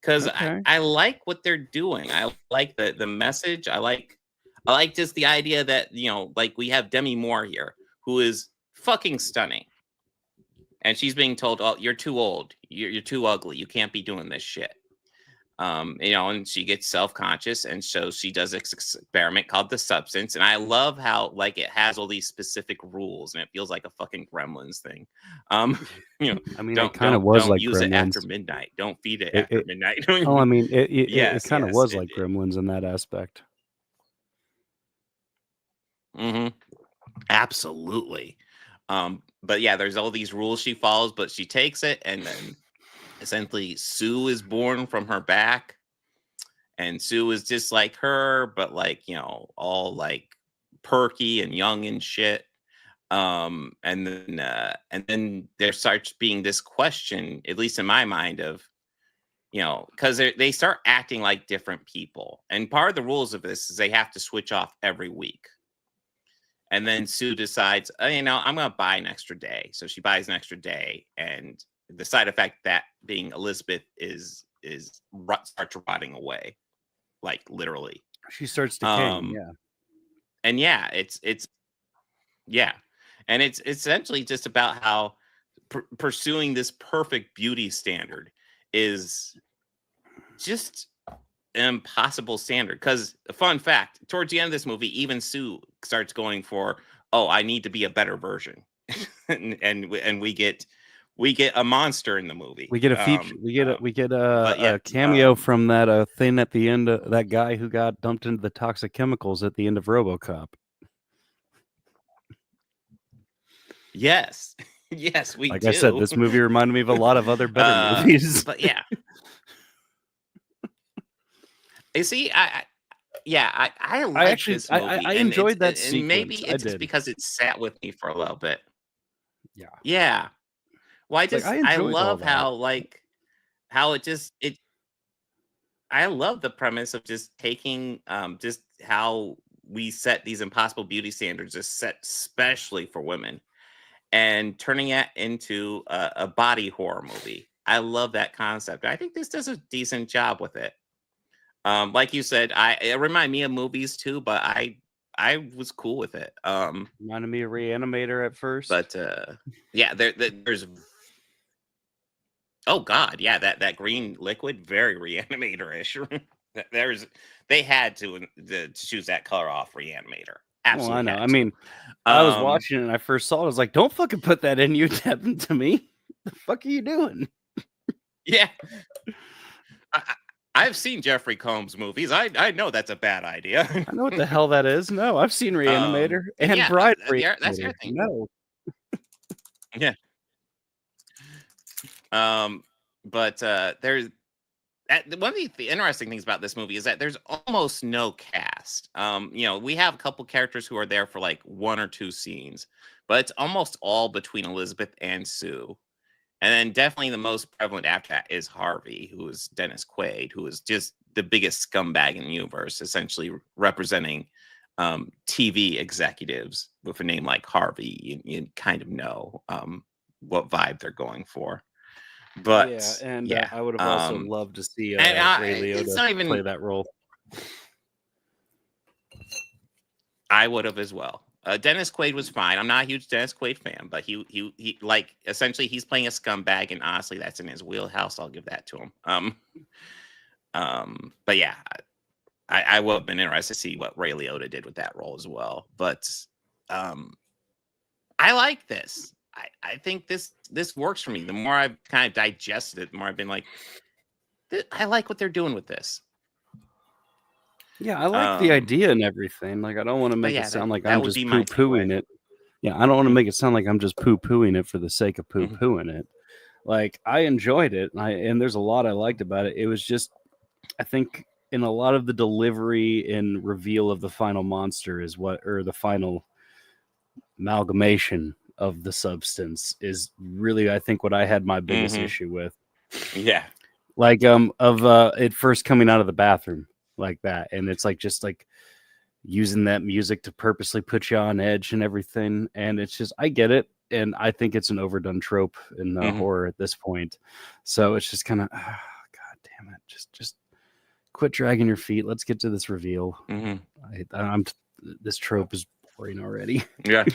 Because I like what they're doing. I like the message. I like just the idea that, like we have Demi Moore here, who is fucking stunning. And she's being told, "Oh, you're too old. You're too ugly. You can't be doing this shit." And she gets self-conscious, and so she does this experiment called The Substance. And I love how like it has all these specific rules, and it feels like a fucking Gremlins thing. I mean, it kind of was like use Gremlins. it after midnight. Don't feed it after midnight. I mean, it kind of was like Gremlins in that aspect. Absolutely. But yeah, there's all these rules she follows, but she takes it, and then essentially Sue is born from her back, and Sue is just like her, but like, all like perky and young and shit. And then there starts being this question, at least in my mind, of, because they start acting like different people. And part of the rules of this is they have to switch off every week. And then Sue decides, I'm going to buy an extra day. So she buys an extra day. And the side effect that being Elizabeth is starts rotting away. Like literally. She starts decaying, yeah. And yeah, it's and it's essentially just about how pursuing this perfect beauty standard is just an impossible standard. Because fun fact, towards the end of this movie, even Sue starts going for, I need to be a better version. and we get we get a monster in the movie. We get a feature. We get but yeah, a cameo from that thing at the end. That guy who got dumped into the toxic chemicals at the end of RoboCop. Yes, yes, we Like do. I said, this movie reminded me of a lot of other better movies. But yeah, you see, I like actually this movie. I and enjoyed that and sequence. maybe I it's just did. because it sat with me for a little bit. Yeah. Yeah. Well, I I enjoyed all love that. how I love the premise of just taking just how we set these impossible beauty standards just set especially for women and turning it into a body horror movie. I love that concept. I think this does a decent job with it. Like you said, it reminded me of movies too, but I was cool with it. Reminded me of Reanimator at first. But yeah, there's oh god, yeah, that green liquid, very Reanimator-ish. They had to choose that color off Reanimator. Absolutely. Well, I know. had I to. mean, I was watching it and I first saw it. I was like, "Don't fucking put that in, you happened to me. The fuck are you doing?" Yeah. I've seen Jeffrey Combs movies. I know that's a bad idea. I know what the hell that is. No, I've seen Reanimator and yeah, Bride. that's your Reanimator. thing. No. Yeah. But there's one of the interesting things about this movie is that there's almost no cast. We have a couple characters who are there for like 1 or 2 scenes, but it's almost all between Elizabeth and Sue. And then definitely the most prevalent after that is Harvey, who is Dennis Quaid, who is just the biggest scumbag in the universe, essentially representing TV executives with a name like Harvey. You kind of know what vibe they're going for. But I would have also loved to see Ray Liotta play that role. I would have as well. Dennis Quaid was fine. I'm not a huge Dennis Quaid fan, but he like essentially he's playing a scumbag, and honestly, that's in his wheelhouse. I'll give that to him. But yeah, I would have been interested to see what Ray Liotta did with that role as well. But I like this. I think this works for me. The more I've kind of digested it, the more I've been like, I like what they're doing with this. Yeah, I like the idea and everything. Like, I don't want to make it sound like I'm just poo-pooing it. Yeah, I don't want to make it sound like I'm just poo-pooing it for the sake of poo-pooing it. Like, I enjoyed it, and there's a lot I liked about it. It was just, I think, in a lot of the delivery and reveal of the final monster or the final amalgamation of the substance is really, I think, what I had my biggest issue with. Yeah. Like, it first coming out of the bathroom like that, and it's like just like using that music to purposely put you on edge and everything, and it's just, I get it, and I think it's an overdone trope in horror at this point, so it's just kind of god damn it, just quit dragging your feet, let's get to this reveal. This trope is boring already. Yeah.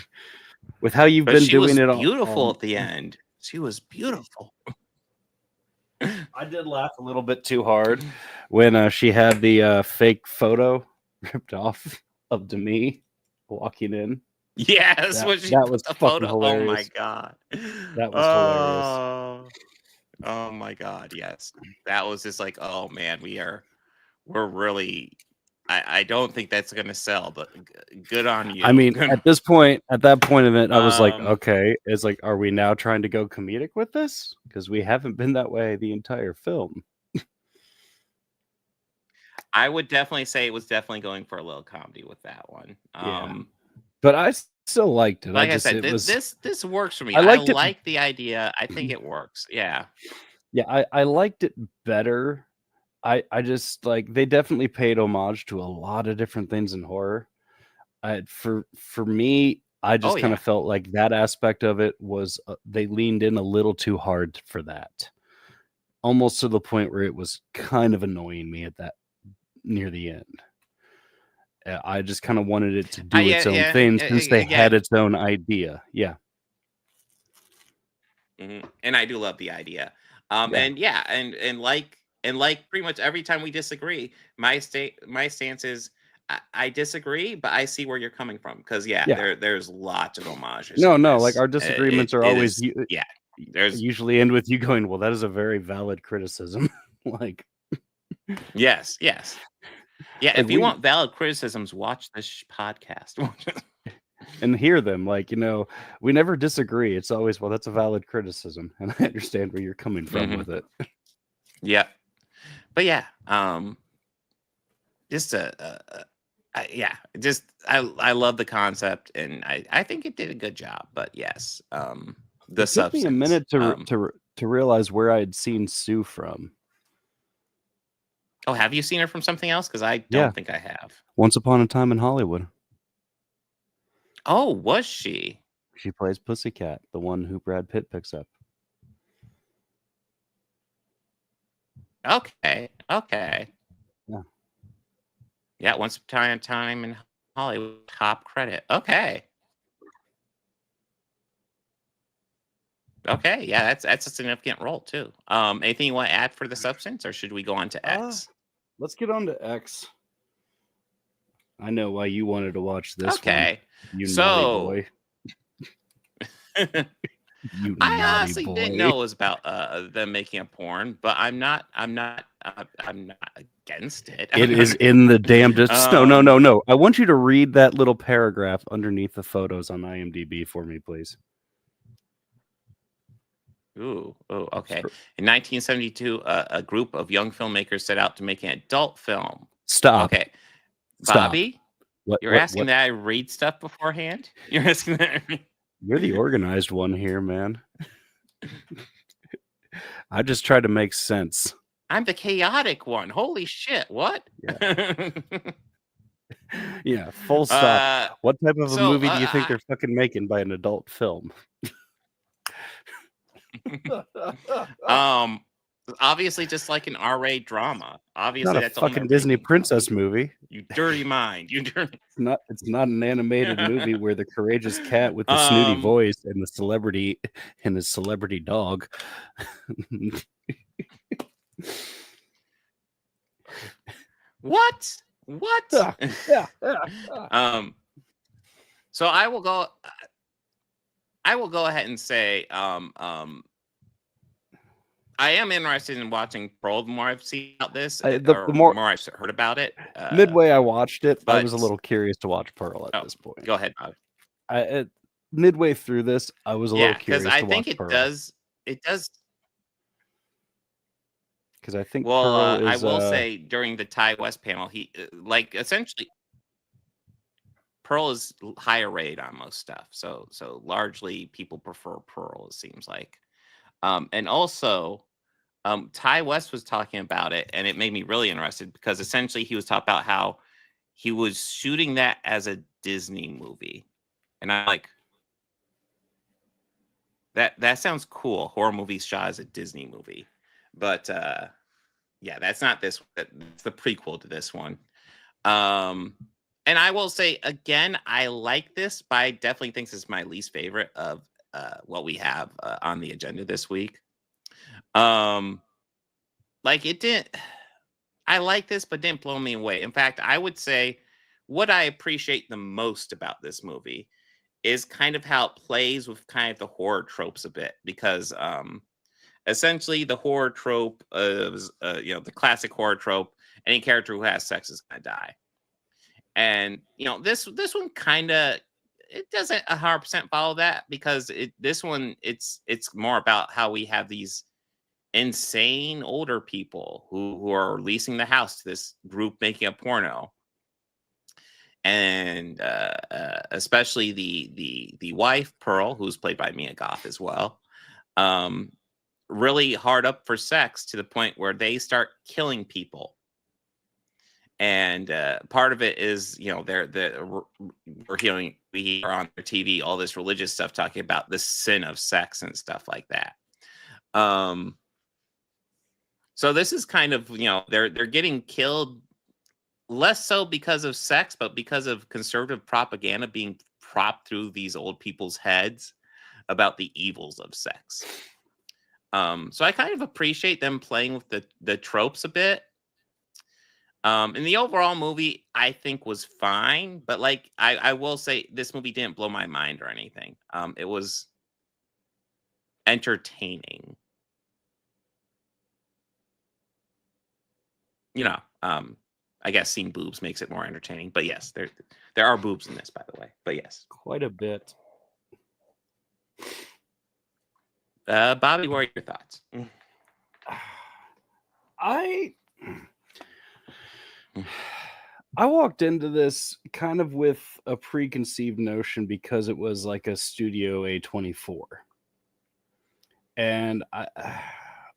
With how you've been doing it all, beautiful at the end. She was beautiful. I did laugh a little bit too hard when she had the fake photo ripped off of Demi walking in. Yes, that was fucking photo. hilarious. Oh my god, that was hilarious. Oh my god, yes, that was just like, oh man, we're really. I don't think that's gonna sell, but good on you. I mean, at that point of it, I was like, okay, it's like, are we now trying to go comedic with this? Because we haven't been that way the entire film. I would definitely say it was definitely going for a little comedy with that one. But I still liked it. Like I said, this works for me. I like the idea. I think it works. Yeah. Yeah, I liked it better. I just like, they definitely paid homage to a lot of different things in horror. For me, I just kind of felt like that aspect of it was they leaned in a little too hard for that, almost to the point where it was kind of annoying me at that near the end. I just kind of wanted it to do its own thing since they had its own idea. Yeah. And I do love the idea. And like pretty much every time we disagree, my stance is I disagree, but I see where you're coming from, because there's lots of homages. No, like our disagreements are always usually end with you going, "Well, that is a very valid criticism." Like, yes. Yeah, like if you want valid criticisms, watch this podcast. and hear them. Like, we never disagree. It's always, well, that's a valid criticism, and I understand where you're coming from with it. Yeah, but yeah, just I love the concept, and I think it did a good job. But yes, the It took me a minute to realize where I had seen Sue from. Oh, have you seen her from something else? Because I Yeah. don't think I have. Once Upon a Time in Hollywood. Oh, was she? She plays Pussycat, the one who Brad Pitt picks up. Okay. Yeah. Yeah, Once Upon a Time in Hollywood, top credit. Okay. Yeah, that's a significant role too. Anything you want to add for The Substance, or should we go on to X? Let's get on to X. I know why you wanted to watch this Okay. one. You So- naughty boy. You I naughty honestly boy. didn't know it was about them making a porn, but I'm not against it. It is in the damn no. I want you to read that little paragraph underneath the photos on IMDb for me, please. Ooh, okay. In 1972, a group of young filmmakers set out to make an adult film. Stop. Okay. Stop. Bobby, you're asking what? that I read stuff beforehand? You're asking that. You're the organized one here, man. I just try to make sense. I'm the chaotic one. Holy shit! What? Yeah, full stop. What type of a movie do you think they're fucking making by an adult film? Obviously, just like an R-rated drama. Obviously, Not a that's all fucking they're Disney making. princess movie. You dirty mind. You dirty. It's not an animated movie where the courageous cat with the snooty voice and the celebrity dog. What? Yeah. So I will go ahead and say I am interested in watching Pearl. The more I've seen about this, the more I've heard about it. Midway, I watched it. I but- was a little curious to watch Pearl at this point. Go ahead, Bob. Midway through this, I was a little Yeah, curious because I to think watch it Pearl. does. Because I think Well, Pearl I is. will say during the Ty West panel, he essentially Pearl is higher rated on most stuff. So largely people prefer Pearl. It seems like, and also Ty West was talking about it, and it made me really interested because essentially he was talking about how he was shooting that as a Disney movie, and I'm like, that sounds cool. Horror movies shot as a Disney movie. But yeah, that's not this. It's the prequel to this one. And I will say again, I like this, but I definitely think this is my least favorite of what we have on the agenda this week. Like it didn't. I like this, but didn't blow me away. In fact, I would say what I appreciate the most about this movie is kind of how it plays with kind of the horror tropes a bit, because essentially the horror trope is the classic horror trope, any character who has sex is gonna die. And this one kind of, it doesn't 100% follow that, because this one it's more about how we have these insane older people who are leasing the house to this group making a porno. And especially the wife, Pearl, who's played by Mia Goth as well, really hard up for sex to the point where they start killing people. And part of it is, we are on their TV all this religious stuff talking about the sin of sex and stuff like that. So this is kind of, they're getting killed less so because of sex, but because of conservative propaganda being propped through these old people's heads about the evils of sex. So I kind of appreciate them playing with the tropes a bit. And the overall movie, I think, was fine, but I will say this movie didn't blow my mind or anything. It was entertaining. You know, I guess seeing boobs makes it more entertaining. But yes, there are boobs in this, by the way. But yes, quite a bit. Bobby, what are your thoughts? I walked into this kind of with a preconceived notion because it was like a Studio A24. And I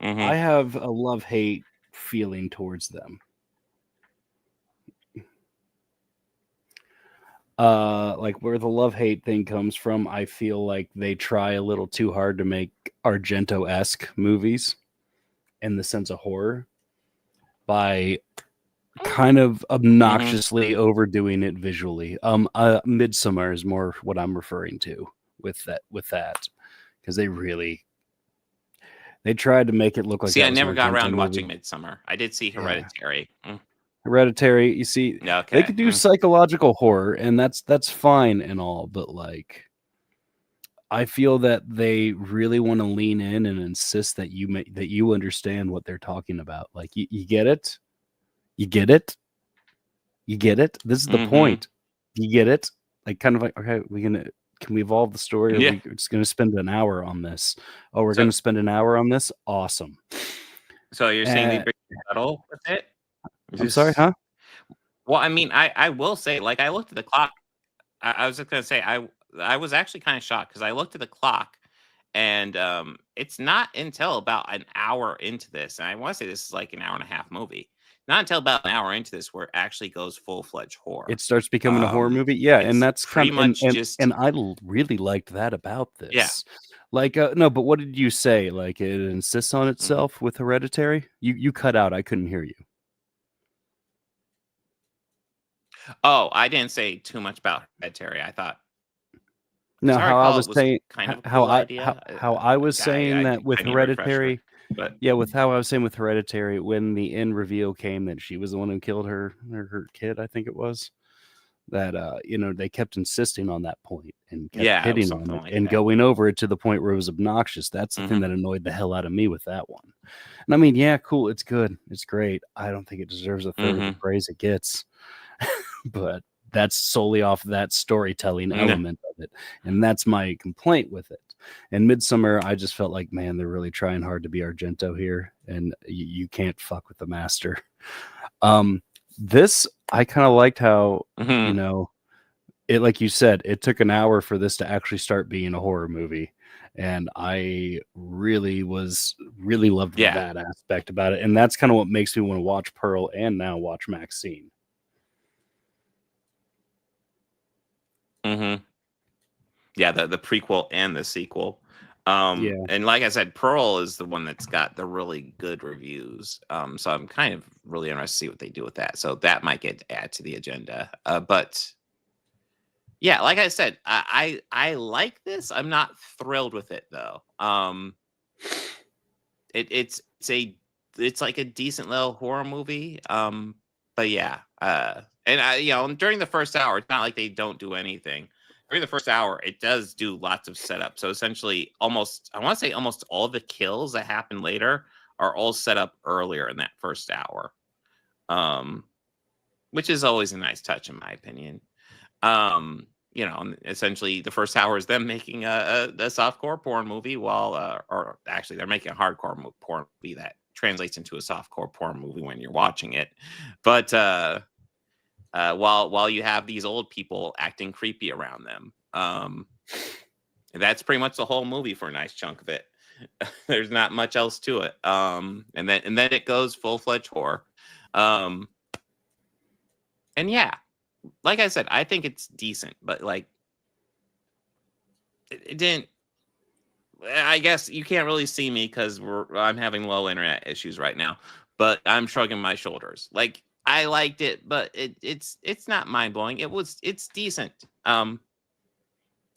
have a love-hate feeling towards them. Like where the love-hate thing comes from, I feel like they try a little too hard to make Argento-esque movies in the sense of horror by kind of obnoxiously overdoing it visually. Midsummer is more what I'm referring to with that because they tried to make it look like. See, I never got around to watching Midsummer. I did see Hereditary. Hereditary, you see, they could do psychological horror, and that's fine and all, but like, I feel that they really want to lean in and insist that you understand what they're talking about. Like, you get it, you get it, you get it. This is the point. You get it. Like, kind of like, okay, can we evolve the story? Or are we just going to spend an hour on this? Oh, we're going to spend an hour on this. Awesome. So you're saying they bring subtle with it? I'm sorry, huh? Well, I mean, I will say, like, I looked at the clock. I was just gonna say, I was actually kind of shocked because I looked at the clock, and it's not until about an hour into this, and I want to say this is like an hour and a half movie. Not until about an hour into this where it actually goes full-fledged horror. It starts becoming a horror movie, yeah, and that's pretty kind of, much and I really liked that about this. Yeah. Like, no, but what did you say? Like, it insists on itself with Hereditary? You cut out. I couldn't hear you. Oh, I didn't say too much about Hereditary. I thought. No, how I was saying, kind of a how cool idea. I was saying that with I need a refresher, Hereditary, but yeah, with how I was saying with Hereditary, when the end reveal came that she was the one who killed her kid, I think it was, that they kept insisting on that point and kept hitting on it and going over it to the point where it was obnoxious. That's the thing that annoyed the hell out of me with that one. And I mean, yeah, cool, it's good, it's great. I don't think it deserves a third of the praise it gets. But that's solely off that storytelling element of it. And that's my complaint with it. And Midsummer, I just felt like, man, they're really trying hard to be Argento here. And you can't fuck with the master. This, I kind of liked how, it, like you said, it took an hour for this to actually start being a horror movie. And I really loved that aspect about it. And that's kind of what makes me want to watch Pearl and now watch Maxine. Yeah, the prequel and the sequel. And like I said, Pearl is the one that's got the really good reviews. So I'm kind of really interested to see what they do with that. So that might get added to the agenda. But yeah, like I said, I like this. I'm not thrilled with it though. It's like a decent little horror movie. But yeah, and during the first hour, it's not like they don't do anything. During the first hour, it does do lots of setup. So essentially, I want to say almost all the kills that happen later are all set up earlier in that first hour, which is always a nice touch, in my opinion. Essentially, the first hour is them making a softcore porn movie, or actually, they're making a hardcore porn movie that translates into a softcore porn movie when you're watching it. But while you have these old people acting creepy around them, that's pretty much the whole movie for a nice chunk of it. There's not much else to it. And then it goes full-fledged horror. And yeah, like I said, I think it's decent, but like it didn't. I guess you can't really see me because I'm having low internet issues right now, but I'm shrugging my shoulders. Like, I liked it, but it's not mind-blowing. It's decent.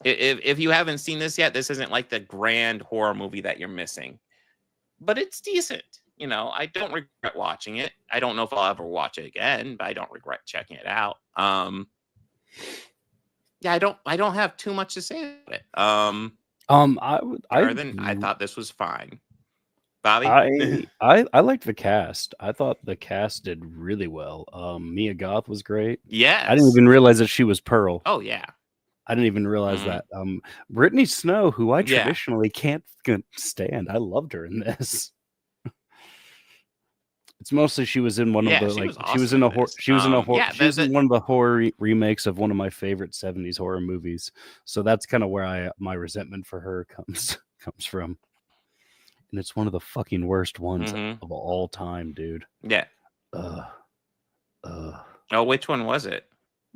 If you haven't seen this yet, this isn't like the grand horror movie that you're missing, but it's decent. I don't regret watching it. I don't know if I'll ever watch it again, but I don't regret checking it out. Yeah, I don't have too much to say about it. I thought this was fine. Bobby? I liked the cast. I thought the cast did really well. Mia Goth was great. I didn't Yes. even realize that she was Pearl. Oh, yeah. I didn't even realize that. Brittany Snow, who I Yeah. traditionally can't stand, I loved her in this. It's mostly she was in one of the she was in a horror she was in one of the horror remakes of one of my favorite 70s horror movies. So that's kind of where my resentment for her comes from. And it's one of the fucking worst ones of all time, dude. Yeah. Oh, which one was it?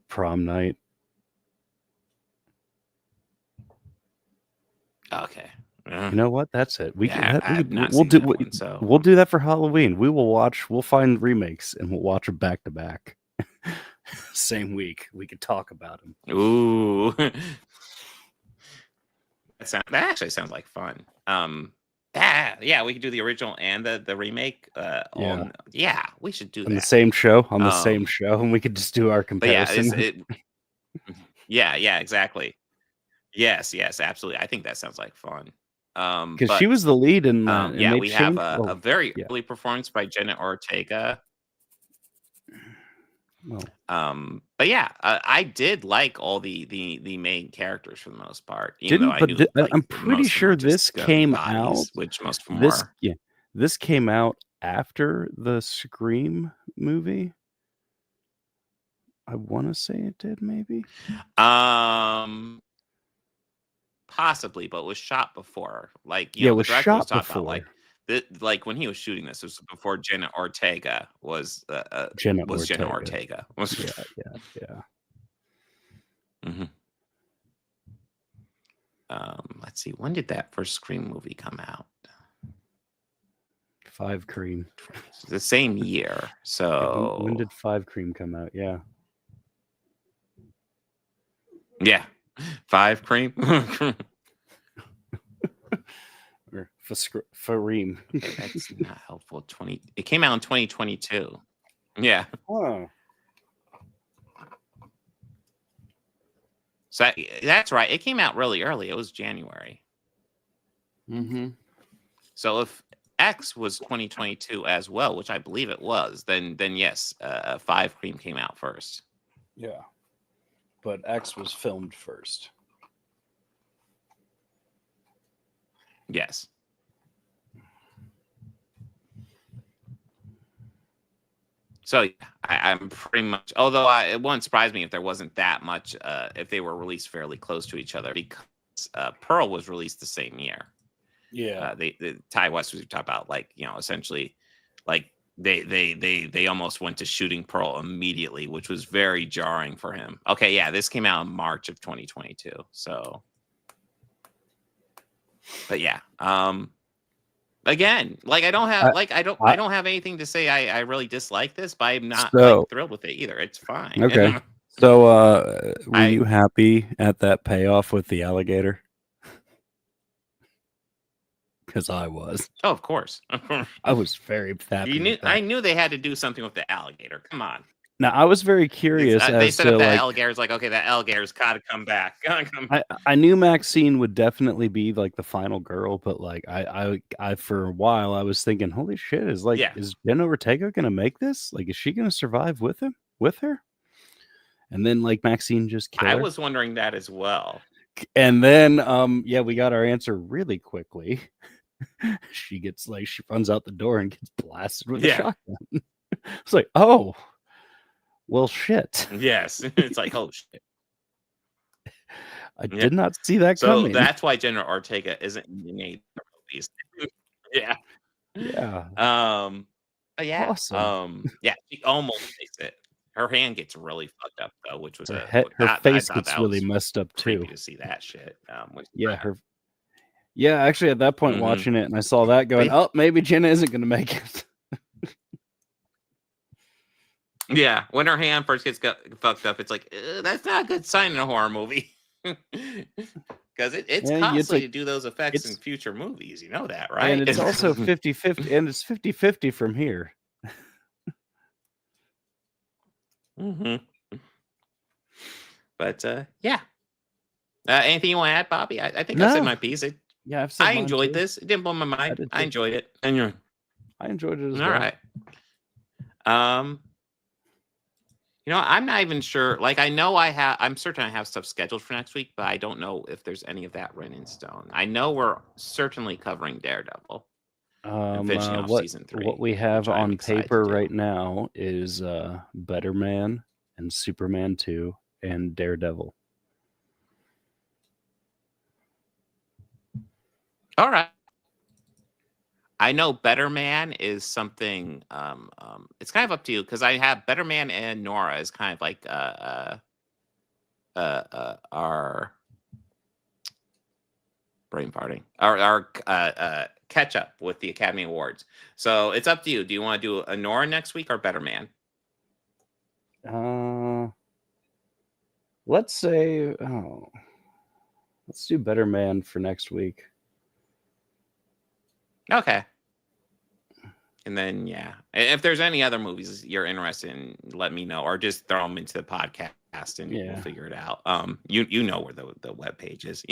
Prom Night. Okay. You know what? That's it. We'll do that for Halloween. We'll find remakes and we'll watch them back to back. Same week. We could talk about them. Ooh. That actually sounds like fun. Yeah, we could do the original and the remake. We should do that. On the same show, and we could just do our comparison. Yeah, exactly. Yes, absolutely. I think that sounds like fun. Because she was the lead in we have a very early performance by Jenna Ortega. But yeah, I did like all the main characters for the most part. I'm pretty sure this came out. Which most of them are. Yeah, this came out after the Scream movie. I want to say it did, maybe. Possibly, but was shot before. It was shot before. Like when he was shooting this, it was before Jenna Ortega was Jenna Ortega. Yeah. Mm-hmm. Let's see. When did that first Scream movie come out? 5 Cream. The same year. So when did 5 Cream come out? Yeah. Yeah. 5 Cream. Or Fareem. That's not helpful. It came out in 2022. Yeah. Oh. So that's right. It came out really early. It was January. Mm-hmm. So if X was 2022 as well, which I believe it was, then yes, 5 Cream came out first. Yeah. But X was filmed first. Yes. So I'm pretty much, although it wouldn't surprise me if there wasn't that much, if they were released fairly close to each other, because Pearl was released the same year. Yeah. The Ty West was talking about, essentially, they almost went to shooting Pearl immediately, which was very jarring for him. Okay, yeah, this came out in March of 2022. So, but yeah, again, I don't have anything to say. I really dislike this, but I'm not thrilled with it either. It's fine. Okay. So, were you happy at that payoff with the alligator? Because I was. Oh, of course. I was very happy. I knew they had to do something with the alligator. Come on. Now, I was very curious. They set up that alligator's okay, that alligator's got to come back. I knew Maxine would definitely be the final girl, but I for a while I was thinking, holy shit, is Jenna Ortega gonna make this? Is she gonna survive with her? And then Maxine just killed her. I was wondering that as well. And then we got our answer really quickly. She gets she runs out the door and gets blasted with a shotgun. It's oh, well, shit. Yes, it's oh shit. I did not see that coming. So that's why Jenna Ortega isn't in any movies. Yeah. But yeah. Awesome. Yeah, she almost makes it. Her hand gets really fucked up though, which was her face gets really messed up too. To see that shit. Actually, at that point, watching it, and I saw that going, oh, maybe Jenna isn't going to make it. Yeah, when her hand first gets fucked up, it's that's not a good sign in a horror movie. Because it's costly to do those effects in future movies. You know that, right? And it's also 50-50, and it's 50-50 from here. Mm-hmm. But yeah. Anything you want to add, Bobby? I think I said No. my piece. Yeah, I've said I mine, enjoyed too. this. It didn't blow my mind. did I too. enjoyed it. And I enjoyed it as all well. right. I'm not even sure. Like, I'm certain I have stuff scheduled for next week, but I don't know if there's any of that written in stone. I know we're certainly covering Daredevil. And finishing off season 3. What we have which I'm on excited paper to do. right now is Better Man and Superman 2 and Daredevil. All right. I know Better Man is something. It's kind of up to you because I have Better Man and Nora as kind of like our brain farting, our catch up with the Academy Awards. So it's up to you. Do you want to do a Nora next week or Better Man? Let's say, let's do Better Man for next week. Okay. And then, yeah, if there's any other movies you're interested in, let me know, or just throw them into the podcast and we'll figure it out. You know where the web page is,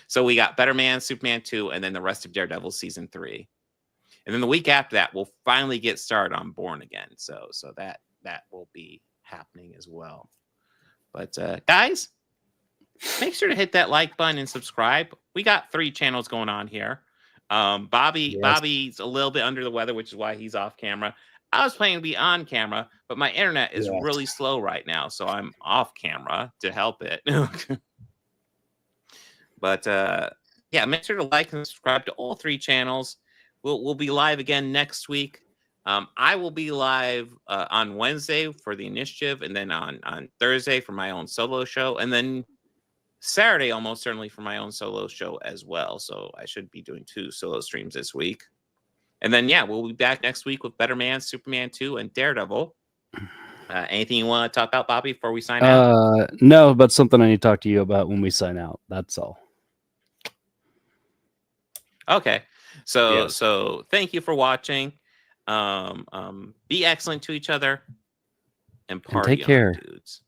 So we got Better Man, Superman 2, and then the rest of Daredevil season 3. And then the week after that, we'll finally get started on Born Again. So that will be happening as well. But guys, make sure to hit that like button and subscribe. We got 3 channels going on here. Bobby's a little bit under the weather, which is why he's off camera. I was planning to be on camera, but my internet is really slow right now, so I'm off camera to help it. But yeah, make sure to like and subscribe to all 3 channels. We'll be live again next week. I will be live on Wednesday for the initiative, and then on Thursday for my own solo show, and then Saturday almost certainly for my own solo show as well. So I should be doing 2 solo streams this week. And then, yeah, we'll be back next week with Better Man, Superman 2, and Daredevil. Anything you want to talk about, Bobby, before we sign out? No, but something I need to talk to you about when we sign out. That's all. Okay. So thank you for watching. Be excellent to each other and party take care. on, dudes.